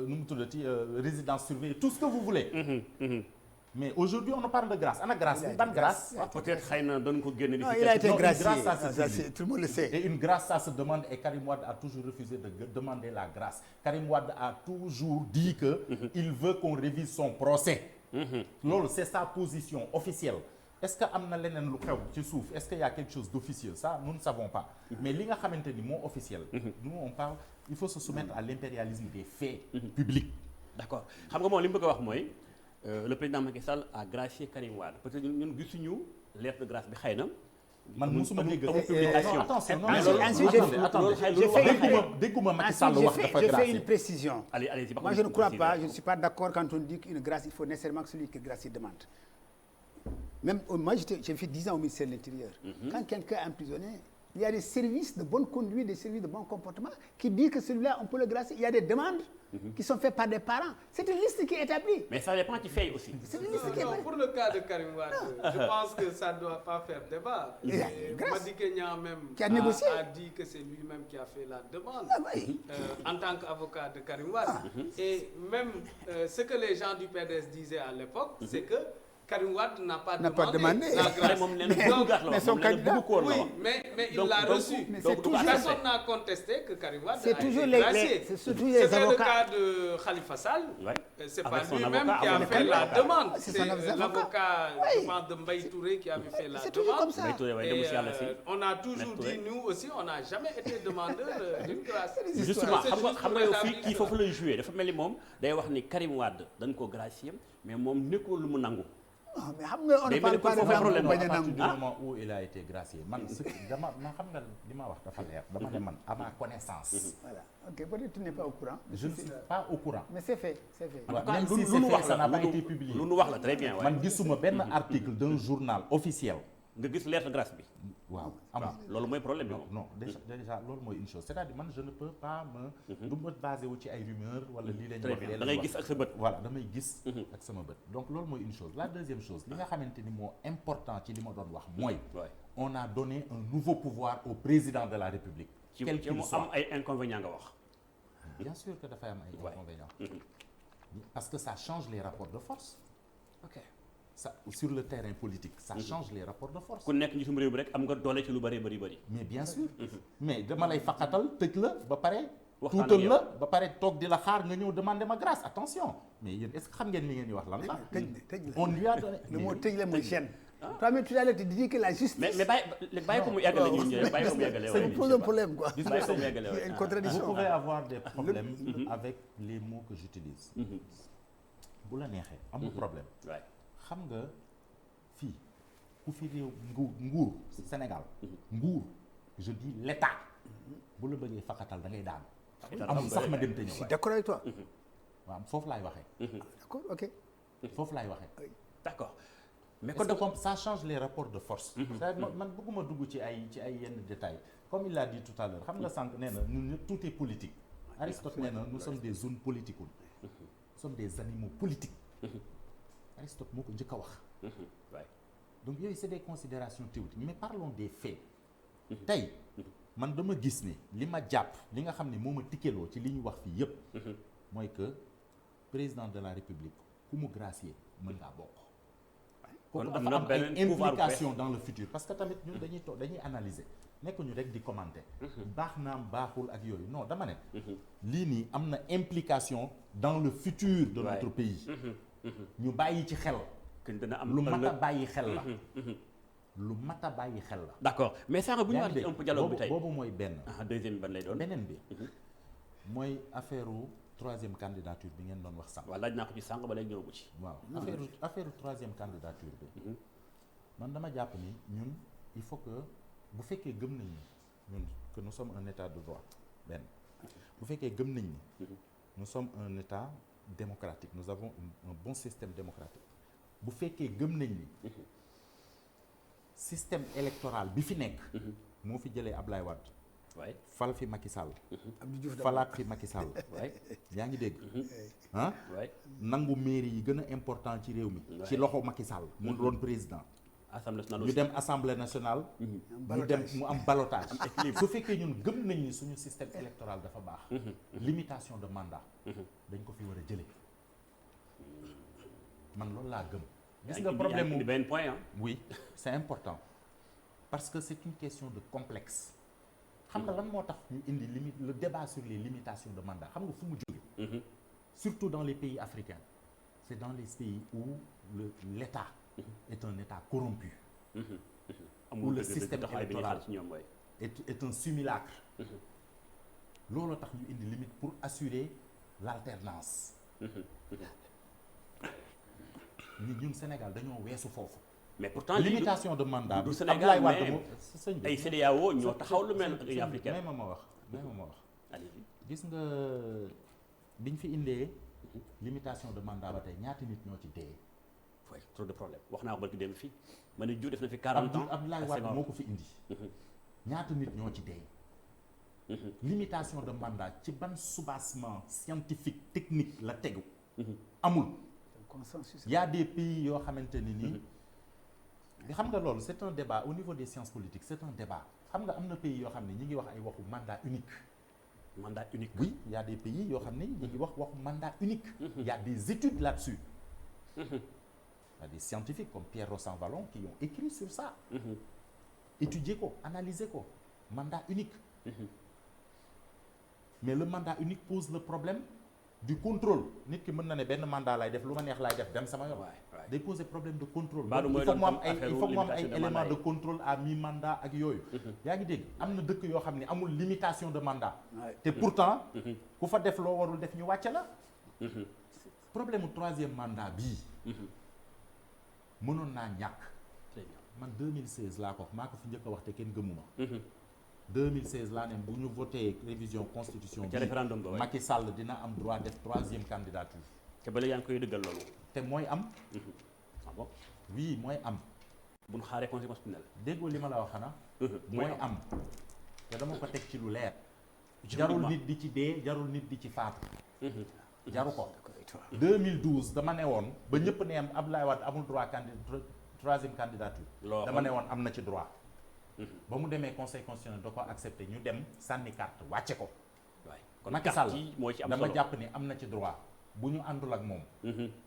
nu mu tuddati résidence surveillée tout ce que vous voulez. mais aujourd'hui on nous parle de grâce ana grâce bi ban grâce. peut-être xëy na doon ko génne. Non, il a été Non, une gracié. grâce, ça, c'est Ça, public. tout le monde le sait. Et une grâce, ça se demande, et Karim Wade a toujours refusé de demander la grâce. Karim Wade a toujours dit que il veut qu'on révise son procès. loolu c'est sa position officielle. Est-ce que am na leneen lu xew ci suuf est-ce qu'il y a quelque chose d'officiel ça nous ne savons pas. mais li nga xamante ni moo officiel. nous on parle il faut se soumettre à l'impérialisme des faits publics. d'accord xam nga moom li mu bëgg a wax mooy le président Macky Sall a gracié Karim Wade peut-être ñun gisuñu lettre de grâce bi xëy na. man musuma dégg. amul publication. non attention non Mais mais loolu- attendez dégguma Macky Sall wax dafa J'ai fait gracié. une précision. allez-y. Moi, je ne crois pas, je ne suis pas d'accord quand on dit qu'une grâce, il faut nécessairement que celui qui est gracié demande. Même moi, j'ai fait 10 ans au ministère de l'Intérieur. Quand quelqu'un est emprisonné, il y a des services de bonne conduite, des services de bon comportement qui disent que celui-là, on peut le gracier. Il y a des demandes qui sont faites par des parents. C'est une liste qui est établie. mais ça dépend ci fay aussi. C'est une liste qui est Non, établie. pour le cas de Karim Wade, je pense que ça ne doit pas faire débat. Il a Et une grâce. Madické Niang même Qui a négocié. a dit que c'est lui-même qui a fait la demande Ah oui. en tant qu'avocat de Karim Wade. Et même ce que les gens du PDS disaient à l'époque, c'est que Karim Wade n'a pas demandé la Xale grâce. moom nee na bëgg grâce la mais wax son moom nee na candidat- bëgg ko woon la Oui, wax. mais il Donc- l'a donc- reçu. Mais donc c'est du toujours- ko Personne n'a contesté que Karim Wade C'est a toujours été les- gracié. c'est toujours les C'était le avocats. cas de Khalifa Sall. Ouais. C'est Avec pas son lui-même avocat, qui a avec fait le la avocat. demande. C'est C'est son avocat. l'avocat, Oui. je pense, de Mbaye Touré qui avait fait la C'est toujours comme demande. ça. Mbaye Touré, ouais, Et, dem si yàlla si. on a toujours Maître Touré. dit, nous aussi, on n'a jamais été demandeur d'une grâce. justement C'est xam nga juste xam pour nga yow fii rétablir kii cela. foofu lay joué dafa mel ni moom day wax ni Karim Wade dañ ko gracier mais moom nekkul lu mu nangu. Non, mais xam nga on ne Mais parle pas de foofu problème nangu, la. bañ a à partir nangu. du moment où il a été gracié man dama xam nga li ma wax dafa leer dama ne man à ma connaissance. Voilà. Ok, peut-être tu n'es pas au courant. je ne suis pas au courant. Mais c'est fait, c'est fait. Ouais, En tout cas, même lu si lu nu c'est fait, wax ça n'a la pas été publié. lu nu wax la très bien. man gisuma benn article d'un journal officiel nga gis lettre grâce bi. waaw amul. loolu mooy problème bi non moom. non déjà loolu mooy une chose c'est-à-dire man je ne peux pas du ma basé wu ci ay rumeurs wala lii lañ très wax bien da ngay gis ak sa bët. voilà damay gis ak sama bët donc loolu mooy une chose la deuxième chose li nga xamante ni moo important ci li ma doon wax mooy on a donné un nouveau pouvoir au président de la République quel qu'il mu soit am ay inconvénients nga wax. bien sûr que dafay am ay inconvénients parce que ça change les rapports de force ok ça sur le terrain politique ça change les rapports de force ku nekk njiitum réew mi rek am nga doole ci lu bari bari. mais bien sûr mais dama lay faqatal tëj la ba pare waxtaan ak tuutal yow. la ba pare toog di la xaar nga ñëw demander ma grâce attention mais yéen est-ce que xam ngeen li ngeen di wax lan la tëj la on lui a donné le mot tëj la mooy chaîne. Toi-même tout à l'heure tu dis que la justice. mais bàyyi ko mu eggale ñu ñëw bàyyi ko mu eggale. ça nous pose un problème quoi. Gis nga bàyyi ko mu eggale Il y a une vous contradiction. pouvez avoir des problèmes avec les mots que j'utilise bu la neexee amul problème waay xam nga fii ku fi réew nguur Sénégal nguur je dis l'État bu la bëggee faqatal da ngay daan amul sax ma dem te Je ñëw suis d'accord avec toi. waaw foofu laay waxee D'accord, ok. foofu laay waxee d'accord mais est-ce kon que comme ça change les rapports de force c'est-à-dire man bëgguma dugg ci ay yenn détails comme il l'a dit tout à l'heure xam nga sànq nee na ñun ñëpp tout est politique Aristote nee na nous sommes des zones politiques nous sommes des animaux politiques Aristote moo ko njëkk a wax waay donc yooyu c'est des considérations théoriques mais parlons des faits tey man dama gis ni li ma jàpp li nga xam ne moo ma tikkeloo ci li ñu wax fii yépp mooy que président de la République ku mu gracier mën ngaa bokk kon kooku am dafa na am beneen ay pouvoir bu implication dans le futur parce que tamit ñun dañuy analyser nekkuñu rek di commenter baax naam baaxul ak yooyu non dama ne lii nii am na implication dans le futur de Ouais. notre pays ñu bàyyi ci xel que dina am lu mat a ëllëg. bàyyi xel la lu mat a bàyyi xel la d'accord mais sànq bu ñu yaa ngi waxee dégg un peu dialogue bi tey boobu mooy benn deuxième bi ban lay doon. beneen bi mooy affaire u troisième candidature bi ngeen doon wax sànq waaw laaj naa ko ci sànq ba léegi ñëw bu ci. waaw affaire troisième candidature bi man dama jàpp ni ñun il faut que bu fekkee gëm nañ ni ñun que nous sommes un état de droit benn bu fekkee gëm nañ ni nous sommes un état démocratique nous avons un bon système démocratique bu fekkee gëm nañ ni système électoral bi fi nekk moo fi jëlee Ablaye Wade waay fal fi Macky Sall Abdou Diouf falaat fi Macky Sall waay yaa ngi dégg ah waay nangu mairie yi gën a important ci réew mi ci loxo Macky Sall mu doon président assemblée nationale ñu aussi. dem assemblée nationale ñu dem mu am ballottage su fekkee ñun gëm nañ ni suñu système électoral dafa baax limitation de mandat dañ ko fi war a jële man loolu laa gëm gis nga problème di mu benn point oui c'est important parce que c'est une question de complexe xam nga lan moo tax ñu indi limite le débat sur les limitations de mandat xam nga fu mu jóge surtout dans les pays africains c'est dans les pays où l'État est un État corrompu où le système électoral ci ñoom waay. est un simulacre loolu tax ñu indi limite pour assurer l'alternance ñun Sénégal dañoo weesu foofu mais pourtant lii limitation de mandat du bi Sénégal Abdoulaye Wade mais moo sëñ bi ay CEDEAO ñoo taxaw lu mel ak africaine. may ma wax allez-y. gis nga biñ fi indee limitation de mandat ba tey ñaata nit ñoo ci dee waay trop de problème wax naa ko barki dem fii ma ne Diouf def na fi 40 ans Abdoulaye ak Wade Senghor. moo ko fi indi ñaata nit ñoo ci dee limitation de mandat ci ban soubassement scientifique technique la tegu amul consensus. y a des pays yoo xamante ni nii xam nga loolu c'est un débat au niveau des sciences politiques c'est un débat xam nga am na pays yoo xam ne ñi ngi wax ay waxu mandat unique mandat unique. oui il y a des pays yoo xam ne ñi ngi wax waxu mandat unique il y a des études là-dessus il y a des scientifiques comme Pierre Rossan-Vallon qui ont écrit sur ça étudier ko analyser ko mandat unique mais le mandat unique pose le problème du contrôle nit ki mën na ne benn mandat lay def lu ma neex laay def dem sama yoon waay waay. day poser problème de contrôle Mbaa donc du il mooy faut doon mu am comme ay il faut mu am ay affaire limitation de éléments mandat de yi. contrôle à mi-mandat ak yooyu yaa ngi dégg am na dëkk yoo xam ne amul limitation de mandat Ouais. te pourtant ku fa def loo warul def ñu wàcce la problème mu troisième mandat bii mënoon naa ñàkk très bien. man 2016 laa ko wax maa ko fi njëkk a wax te kenn gëmuma 2016 laa ne bu ñu voté révision constitution ca référendum ba bi waay. Macky Sall dina am droit def troisième candidature te ba léegi yaa ngi koy dëggal loolu. te mooy am ah bon oui mooy am bu ñu xaaree conseil constitutionnel. déggoo li ma la wax xanaa. mooy am te dama ko teg ci lu leer. juridiquement jarul nit di ci dee jarul nit di ci faatu. jaru ko. 2012 dama ne woon ba ñëpp ne am Abdoulaye Wade amul droit troisième candidature. dama ne woon am na ci droit. ba mu demee conseil constitutionnel da ko accepté ñu dem sànni carte wàcce ko. waay kon Macky Sall moo ci am solo dama jàpp ni am na ci droit bu ñu àndul ak moom.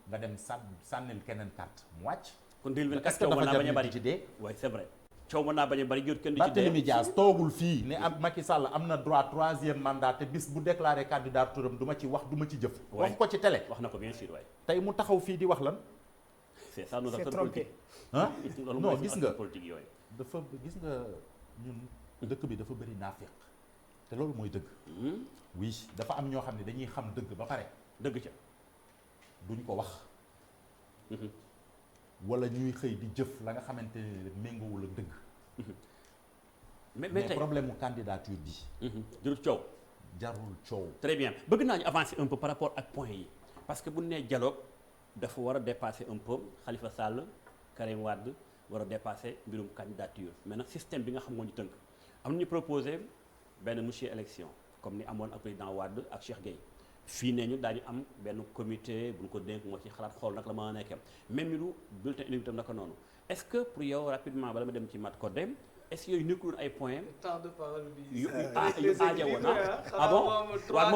nga dem sànnil keneen carte mu wàcc. kon 2024 est-ce que coow mën naa dafa bañ a jar bari nit di ci dee. waaye c'est vrai coow mën naa bañ a bari jot kenn di ci dee. Barthélémy Dias toogul fii ne ab Macky Sall am na droit troisième mandat te bis bu déclaré candidature am du ma ci wax du ma ci jëf. wax ko ci télé. wax na ko bien sûr waaye. tey mu taxaw fii di wax lan. c'est ça nos C'est acteurs trompé. politiques. ah loolu non mooy gis suñu nga acteurs politiques yooyu. dafa gis nga ñun dëkk bi dafa bëri naafeq te loolu mooy dëgg. oui dafa am ñoo xam ne dañuy xam dëgg ba pare dëgg ca. duñ ko wax. wala ñuy xëy di jëf la nga xamante ne méngoowul ak dëgg. mais mais tey problème mu candidature bi. jërut coow. jarul coow. très bien bëgg naa ñu avancer un peu par rapport ak points yi parce que bu ñu nee dialogue dafa war a dépasser un peu Khalifa Sall Karim Wade war a dépasser mbirum candidature mais nag système bi nga xam moo ñu tënk am nañu proposé benn monsieur élection comme ni amoon ak président Wade ak Cheikh Gueye fii nee ñu daañu am benn comité bu ñu ko dénk moo ci xalaat xool nag la mën a nekkee même mbiru bulletin unique tam naka noonu est-ce que pour yow rapidement bala ma dem ci Mat Codé est-ce que yooyu nekkul ay points temps de parole bi. yu aaja woon ah bon waaw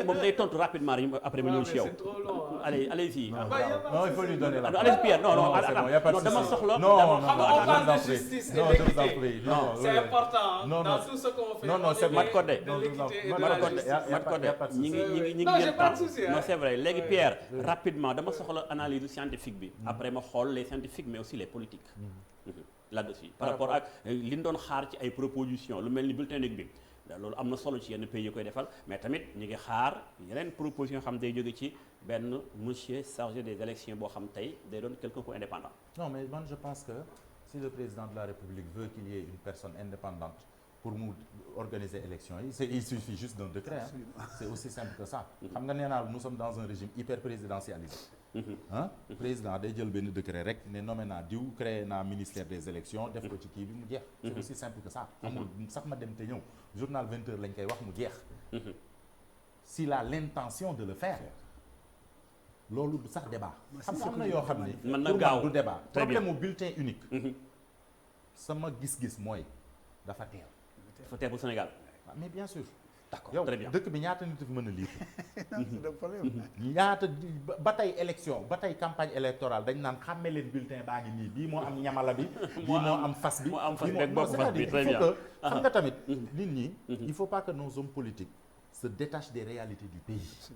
moom day tontu rapidement rek après ma ñëw ci yow. c'est trop long. allez allez-y. non il faut lui donner la non allez Pierre non c'est bon, y a pas de non dama souci. soxla. non dama- Xam nga on parle de je vous en justice prie. et Non, je vous en d'équité. prie. Non, C'est important non, dans non. tout ce qu'on fait. Non, non, on c'est est Mat Codé. de l'équité et de Mat la Codé, justice. y a Mat pas- Codé y a pas de ñi souci. ngi Non, j'ai jël pas de temps. souci, hein. Non, c'est vrai léegi Ouais. Pierre rapidement dama soxla analyse scientifique bi après ma xool les scientifiques mais aussi les politiques là-dessus par rapport ak li ñu doon xaar ci ay propositions lu mel ni bulletin unique bi loolu am na solo ci yenn pays yi koy defal mais tamit ñu ngi xaar yeneen proposition xam day jóge ci benn monsieur chargé des élections boo xam tey day doon quelqu'un ko indépendant. Non, mais moi je pense que si le président de la République veut qu'il y ait une personne indépendante pour mu organiser élection yi il suffit juste d'un décret. Hein. C'est aussi simple que ça. xam nga nee naa nous sommes dans un régime hyper présidentialisé. ah président day jël benn décret rek ne nommé naa diw créé naa ministère des élections def ko ci kii bi mu jeex. C'est aussi simple que ça. amul sax ma dem te ñëw journal 20 heures lañ koy wax mu jeex. s'il a l'intention de le faire. loolu du sax débat. xam nga am na yoo xam ni. mën na pour gaaw man du débat. Très bien. problème mu bulletin unique. sama gis-gis mooy dafa teel. dafa teel pour Sénégal. Ah, mais bien sûr. D'accord yow très bien. dëkk bi ñaata nit fi mën a lire. C'est le problème. ñaata ba tey élection ba tey campagne électorale dañ naan xàmme leen bulletin baa ngi nii bii moo am ñamala bi. bii moo am fas bi moo am fas bii bi ak bopp fas bi, c'est-à-dire, très il faut bien. que xam nga tamit nit ñi. il faut pas que nos hommes politiques se détachent des réalités du pays.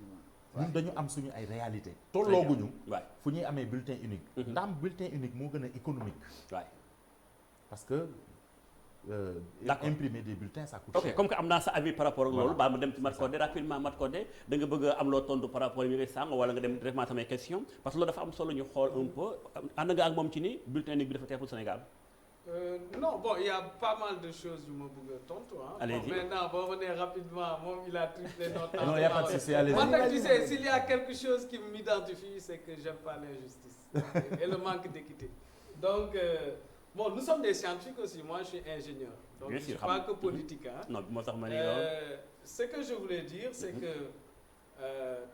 ñun dañu am suñu ay réalités. tollooguñu waay fu ñuy amee bulletin unique. ndax am bulletin unique moo gën a économique. waay. parce que D'accord. imprimer des bulletins ça coûte ok cher. comme que am naa sa avis par rapport ak loolu Voilà. baal ma dem ci Mat Codé rapidement Mat Codé da nga bëgg a am loo tontu par rapport ak yi ngay sàng wala nga dem directement samay question parce que loolu dafa am solo ñu xool un peu ànd nga ak moom ci ni bulletin unique bi dafa teewul Sénégal. Non, bon, il y a pas mal de choses yu ma bëgg a tontu. Hein. Allez-y. Bon, maintenant, boo ma nee rapidement, moom il a triplé notre temps. Non, il y a pas de souci, allez-y. Moi, nag, tu sais, s'il y a quelque chose qui m'identifie, c'est que j'aime pas l'injustice et le manque d'équité. Donc, bon, nous sommes des scientifiques aussi. Moi, je suis ingénieur. Donc, Bien je sûr, suis pas que politique. Hein. non moo tax ma ne loolu. Ce que je voulais dire, c'est que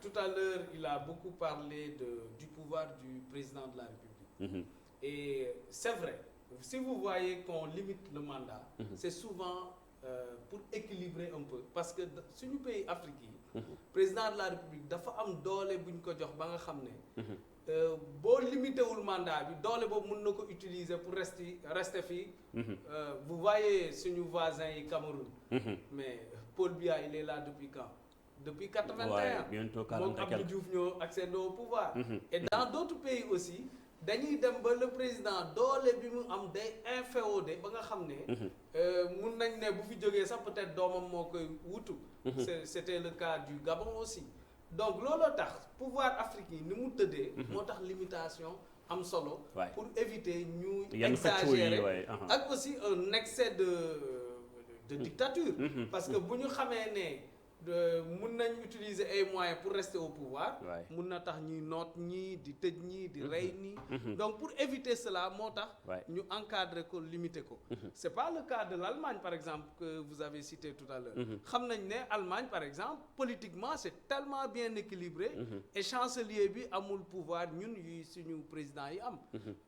tout à l'heure, il a beaucoup parlé du pouvoir du président de la République. Et c'est vrai. Si vous voyez qu'on limite le mandat, c'est souvent pour équilibrer un peu. Parce que sur le pays africain, président de la République dafa am doole bu ñu ko jox ba nga xam ne boo limité wul mandat bi doole boobu mën na ko utiliser pour rester fii. Vous voyez suñu voisins yi Cameroun. Mais Paul Biya il est là depuis quand? Depuis 81. Ouais, bientôt 40 moom et Abdou quelques. Diouf ñoo accédé au pouvoir. Et dans d'autres pays aussi dañuy dem ba le président doole bi mu am day inféodé ba nga xam ne. mun nañ ne bu fi jógee sax peut-être doomam moo koy wutu. C'était le cas du Gabon aussi. Donc looloo tax pouvoir africain ni mu tëddee. moo tax limitation am solo. Ouais. pour éviter ñu Yenn xëccoo yi, exagérer ouais, ak aussi un excès de dictature. Parce que bu ñu xamee ne mun nañ utiliser ay moyens pour rester au pouvoir. Ouais. mun na tax ñuy noot ñii di tëj ñii di rey nii. donc pour éviter cela moo tax. Ouais. ñu encadrer ko limiter ko. c'est pas le cas de l'Allemagne par exemple que vous avez cité tout à l'heure. xam nañ ne Allemagne par exemple politiquement c'est tellement bien équilibré. et chancelier bi amul pouvoir ñun yu suñu président yi am.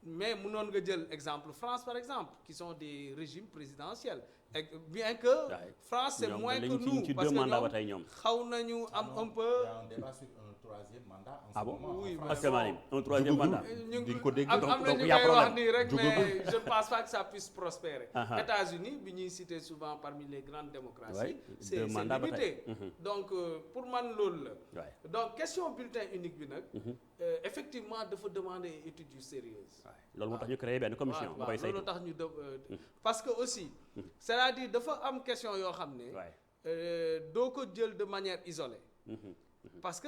mais munoon nga jël exemple France par exemple qui sont des régimes présidentiels. Et bien que Ouais. France c'est ñoom moins que dañu nous ci parce deux que mandats ba tey ñoom. xaw nañu am un peu. Il y a un débat sur un troisième mandat en Ah ce bon? moment. Oui, en France. actuellement nii un troisième mandat. ñu di nga ko dégg. am donc- na donc ñu y a koy wax problème. nii rek Jugagul. mais je pense pas que ça puisse prospérer. Ah. États-Unis bi ñuy citer souvent parmi les grandes démocraties. Ouais, c'est deux mandats ba tey. limité. Donc pour man loolu la. Ouais. donc question bulletin unique bi nag. effectivement dafa demander étude yu sérieuse. loolu moo tax ñu créé benn commission. ba koy saytu loolu tax ñu parce que aussi. c'est-à-dire dafa am question yoo xam ne. doo ko jël de manière isolée. parce que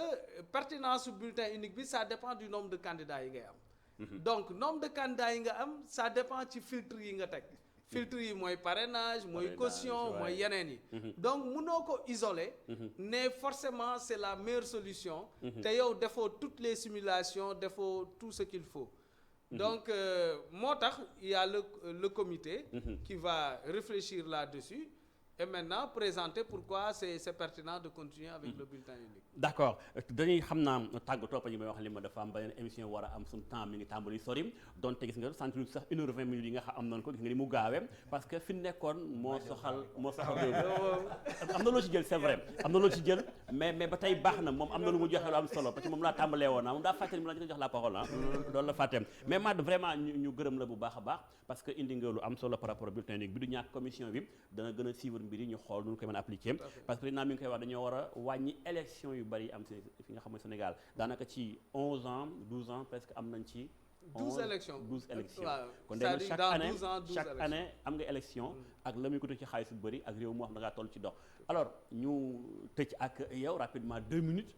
pertinence su bulletin unique bi ça dépend du nombre de candidats yi ngay am. donc nombre de candidats yi nga am ça dépend ci filtre yi nga teg. filtre yi mooy parrainage mooy caution mooy yeneen yi. donc munoo ko isoler. ne forcément c'est la meilleure solution. te yow defoo toutes les simulations defoo tout ce qu'il faut. donc moo tax il y a le comité. qui va réfléchir là-dessus. et maintenant présenter pourquoi c'est pertinent de continuer avec le bulletin unique. d'accord dañuy xam naa tàggatoo pa ñu may wax li ma dafa am beneen émission war a am suñu temps mi ngi tàmbali sori donte gis nga sant sax 1h20 minutes yi nga xam am nañu ko gis nga ni mu gaawee parce que fi nekkoon moo soxal réew am na loo ci jël c'est vrai am na loo ci jël mais ba tey baax na moom am na lu mu joxe lu am solo parce que moom laa tàmbalee woon moom daa fàtte ni mu la jox la parole loolu la fàtte mais Mad vraiment ñu gërëm la bu baax a baax parce que indi nga lu am solo par rapport au bulletin unique bi du ñàkk commission bi dana gën a suivre mbir yi ñu xool nu ñu koy mën a appliquer parce que président mi ngi koy wax dañoo war a wàññi élection yu bari am fi nga xam ne Sénégal daanaka ci 11 ans 12 ans presque am nañ ci 12 élections kon day chaque année am nga élection ak la muy ko ci xaalis bu bëri ak réew moo xam da ngaa toll ci dox alors ñu tëj ak yow rapidement 2 minutes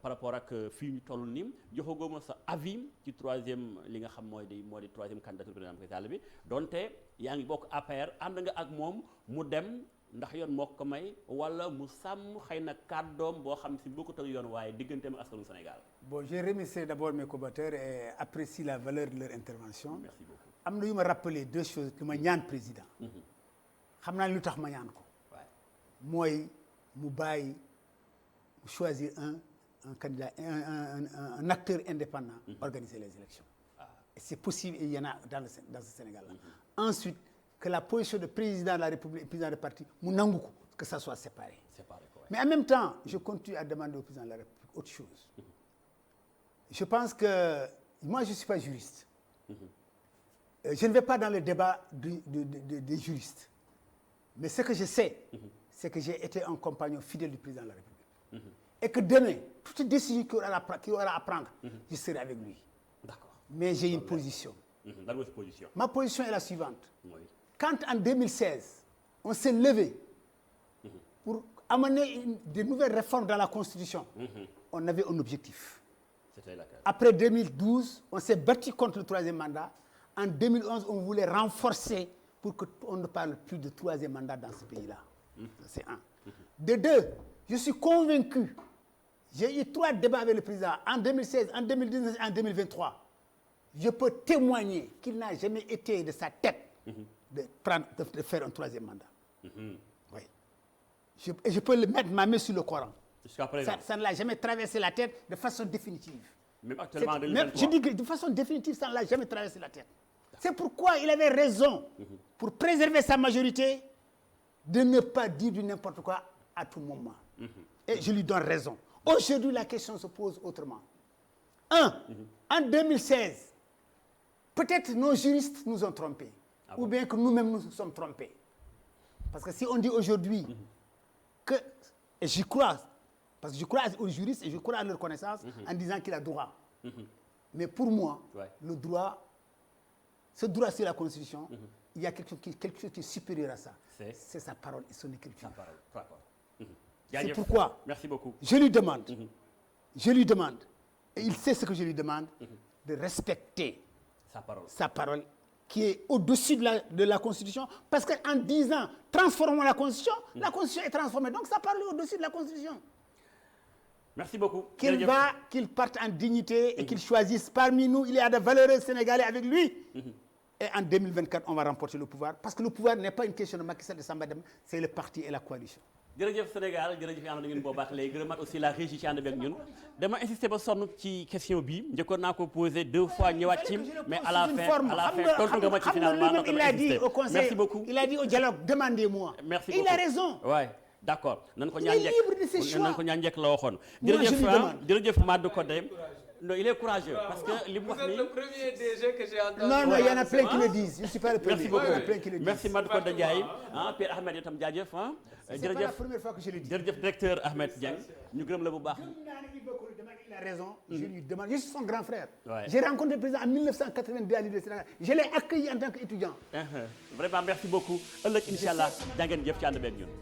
par rapport ak fii ñu toll nii joxagoo ma sa avis ci troisième li nga xam moo di troisième candidature président Macky Sall bi donte yaa ngi bokk APR ànd nga ak moom mu dem ndax yoon moo ko may wala mu sàmm xëy na kàddoom boo xam si bokkut ak yoon waaye digganteem ak askanu Sénégal. Bon, je remercie d'abord mes combattants et apprécie la valeur de leur intervention. Merci beaucoup. am na yu ma rappeler deux choses que ma ñaan président. xam naa lu tax ma ñaan ko. mooy mu bàyyi mu choisir un candidat un acteur indépendant. organiser les élections. Et c'est possible et il y en a dans ce Sénégal là. Ensuite que la position de président de la République président de parti mu nangu ko que ça soit séparé. Mais en même temps je continue à demander au président de la République autre chose. Je pense que moi je suis pas juriste. Je ne vais pas dans le débat des juristes. Mais ce que je sais, c'est que j'ai été un compagnon fidèle du président de la République. Et que demain, toute décision qu'il aura à prendre, je serai avec lui. D'accord. Mais j'ai une position. Ma position est la suivante. Oui. Quand en 2016, on s'est levé pour amener de nouvelles réformes dans la Constitution, on avait un objectif. C'était la carte. Après 2012, on s'est battu contre le troisième mandat. En 2011, on voulait renforcer pour qu'on ne parle plus de troisième mandat dans ce pays-là. C'est un. De deux, je suis convaincu, j'ai eu 3 débats avec le président en 2016, en 2019 et en 2023. Je peux témoigner qu'il n'a jamais été de sa tête de faire un troisième mandat. Oui. Je peux le mettre ma main sur le Coran. Jusqu'à présent. Ça ne l'a jamais traversé la tête de façon définitive. Même actuellement en Même, 2023. je dis que de façon définitive, ça ne l'a jamais traversé la tête. C'est pourquoi il avait raison, pour préserver sa majorité, de ne pas dire du n'importe quoi à tout moment. Et je lui donne raison. Aujourd'hui, la question se pose autrement. En 2016, peut-être nos juristes nous ont trompés, ou bien que nous-mêmes nous sommes trompés. Parce que si on dit aujourd'hui que, et j'y crois, parce que je crois aux juristes et je crois à leur connaissance en disant qu'il a droit. Mais pour moi, le droit, ce droit sur la Constitution, il y a quelque chose qui est supérieur à ça. C'est sa parole et son écriture. C'est pourquoi Merci beaucoup. je lui demande, et il sait ce que je lui demande, de respecter Sa parole. sa parole qui est au-dessus de la Constitution, parce qu'en 10 ans, transformons la Constitution est transformée. Donc ça parle au-dessus de la Constitution. Merci beaucoup. Qu'il parte en dignité et qu'il choisisse parmi nous. Il y a de valeureux Sénégalais avec lui. Et en 2024, on va remporter le pouvoir. Parce que le pouvoir n'est pas une question de Macky Sall, de Samba Dem, c'est le parti et la coalition. jërëjëf Sénégal jërëjëf ànd ngeen boo baax léegi gërëmaat aussi la régie ci ànd beeg ñun dama insister ba sonn ci question bi njëkkoon naa ko posé 2 fois ñëwaat ci mais à la fin tontu nga ma ci finalement donc il a dit au conseil, merci beaucoup. il a dit au dialogue demandez-moi. Merci il beaucoup. a raison. Ouais. D'accord nan ko Il ñaan est libre de ses choix. nan ko ñaan njëkk la waxoon. Moi, je lui demande. jërëjëf Madou Codé. Non, il est courageux parce que li mu wax Vous êtes nii. le premier DG que j'ai entendu. Non, il y en a plein qui le disent. Je ne suis pas le premier. Merci beaucoup. Il y en a plein qui le disent. Merci Madou Codé Ndiaye Pierre Ahmed itam jaajëf C'est pas la première fois que je le dis. jërëjëf directeur Ahmed Dieng ñu gërëm la bu baax. Il a raison. Je lui demande. Je suis son grand frère. Ouais. J'ai rencontré le président en 1982 à l'université. Je l'ai accueilli en tant qu'étudiant. Vraiment merci beaucoup ëllëg incha allah jaa ngeen jëf ci ànd beeg ñun.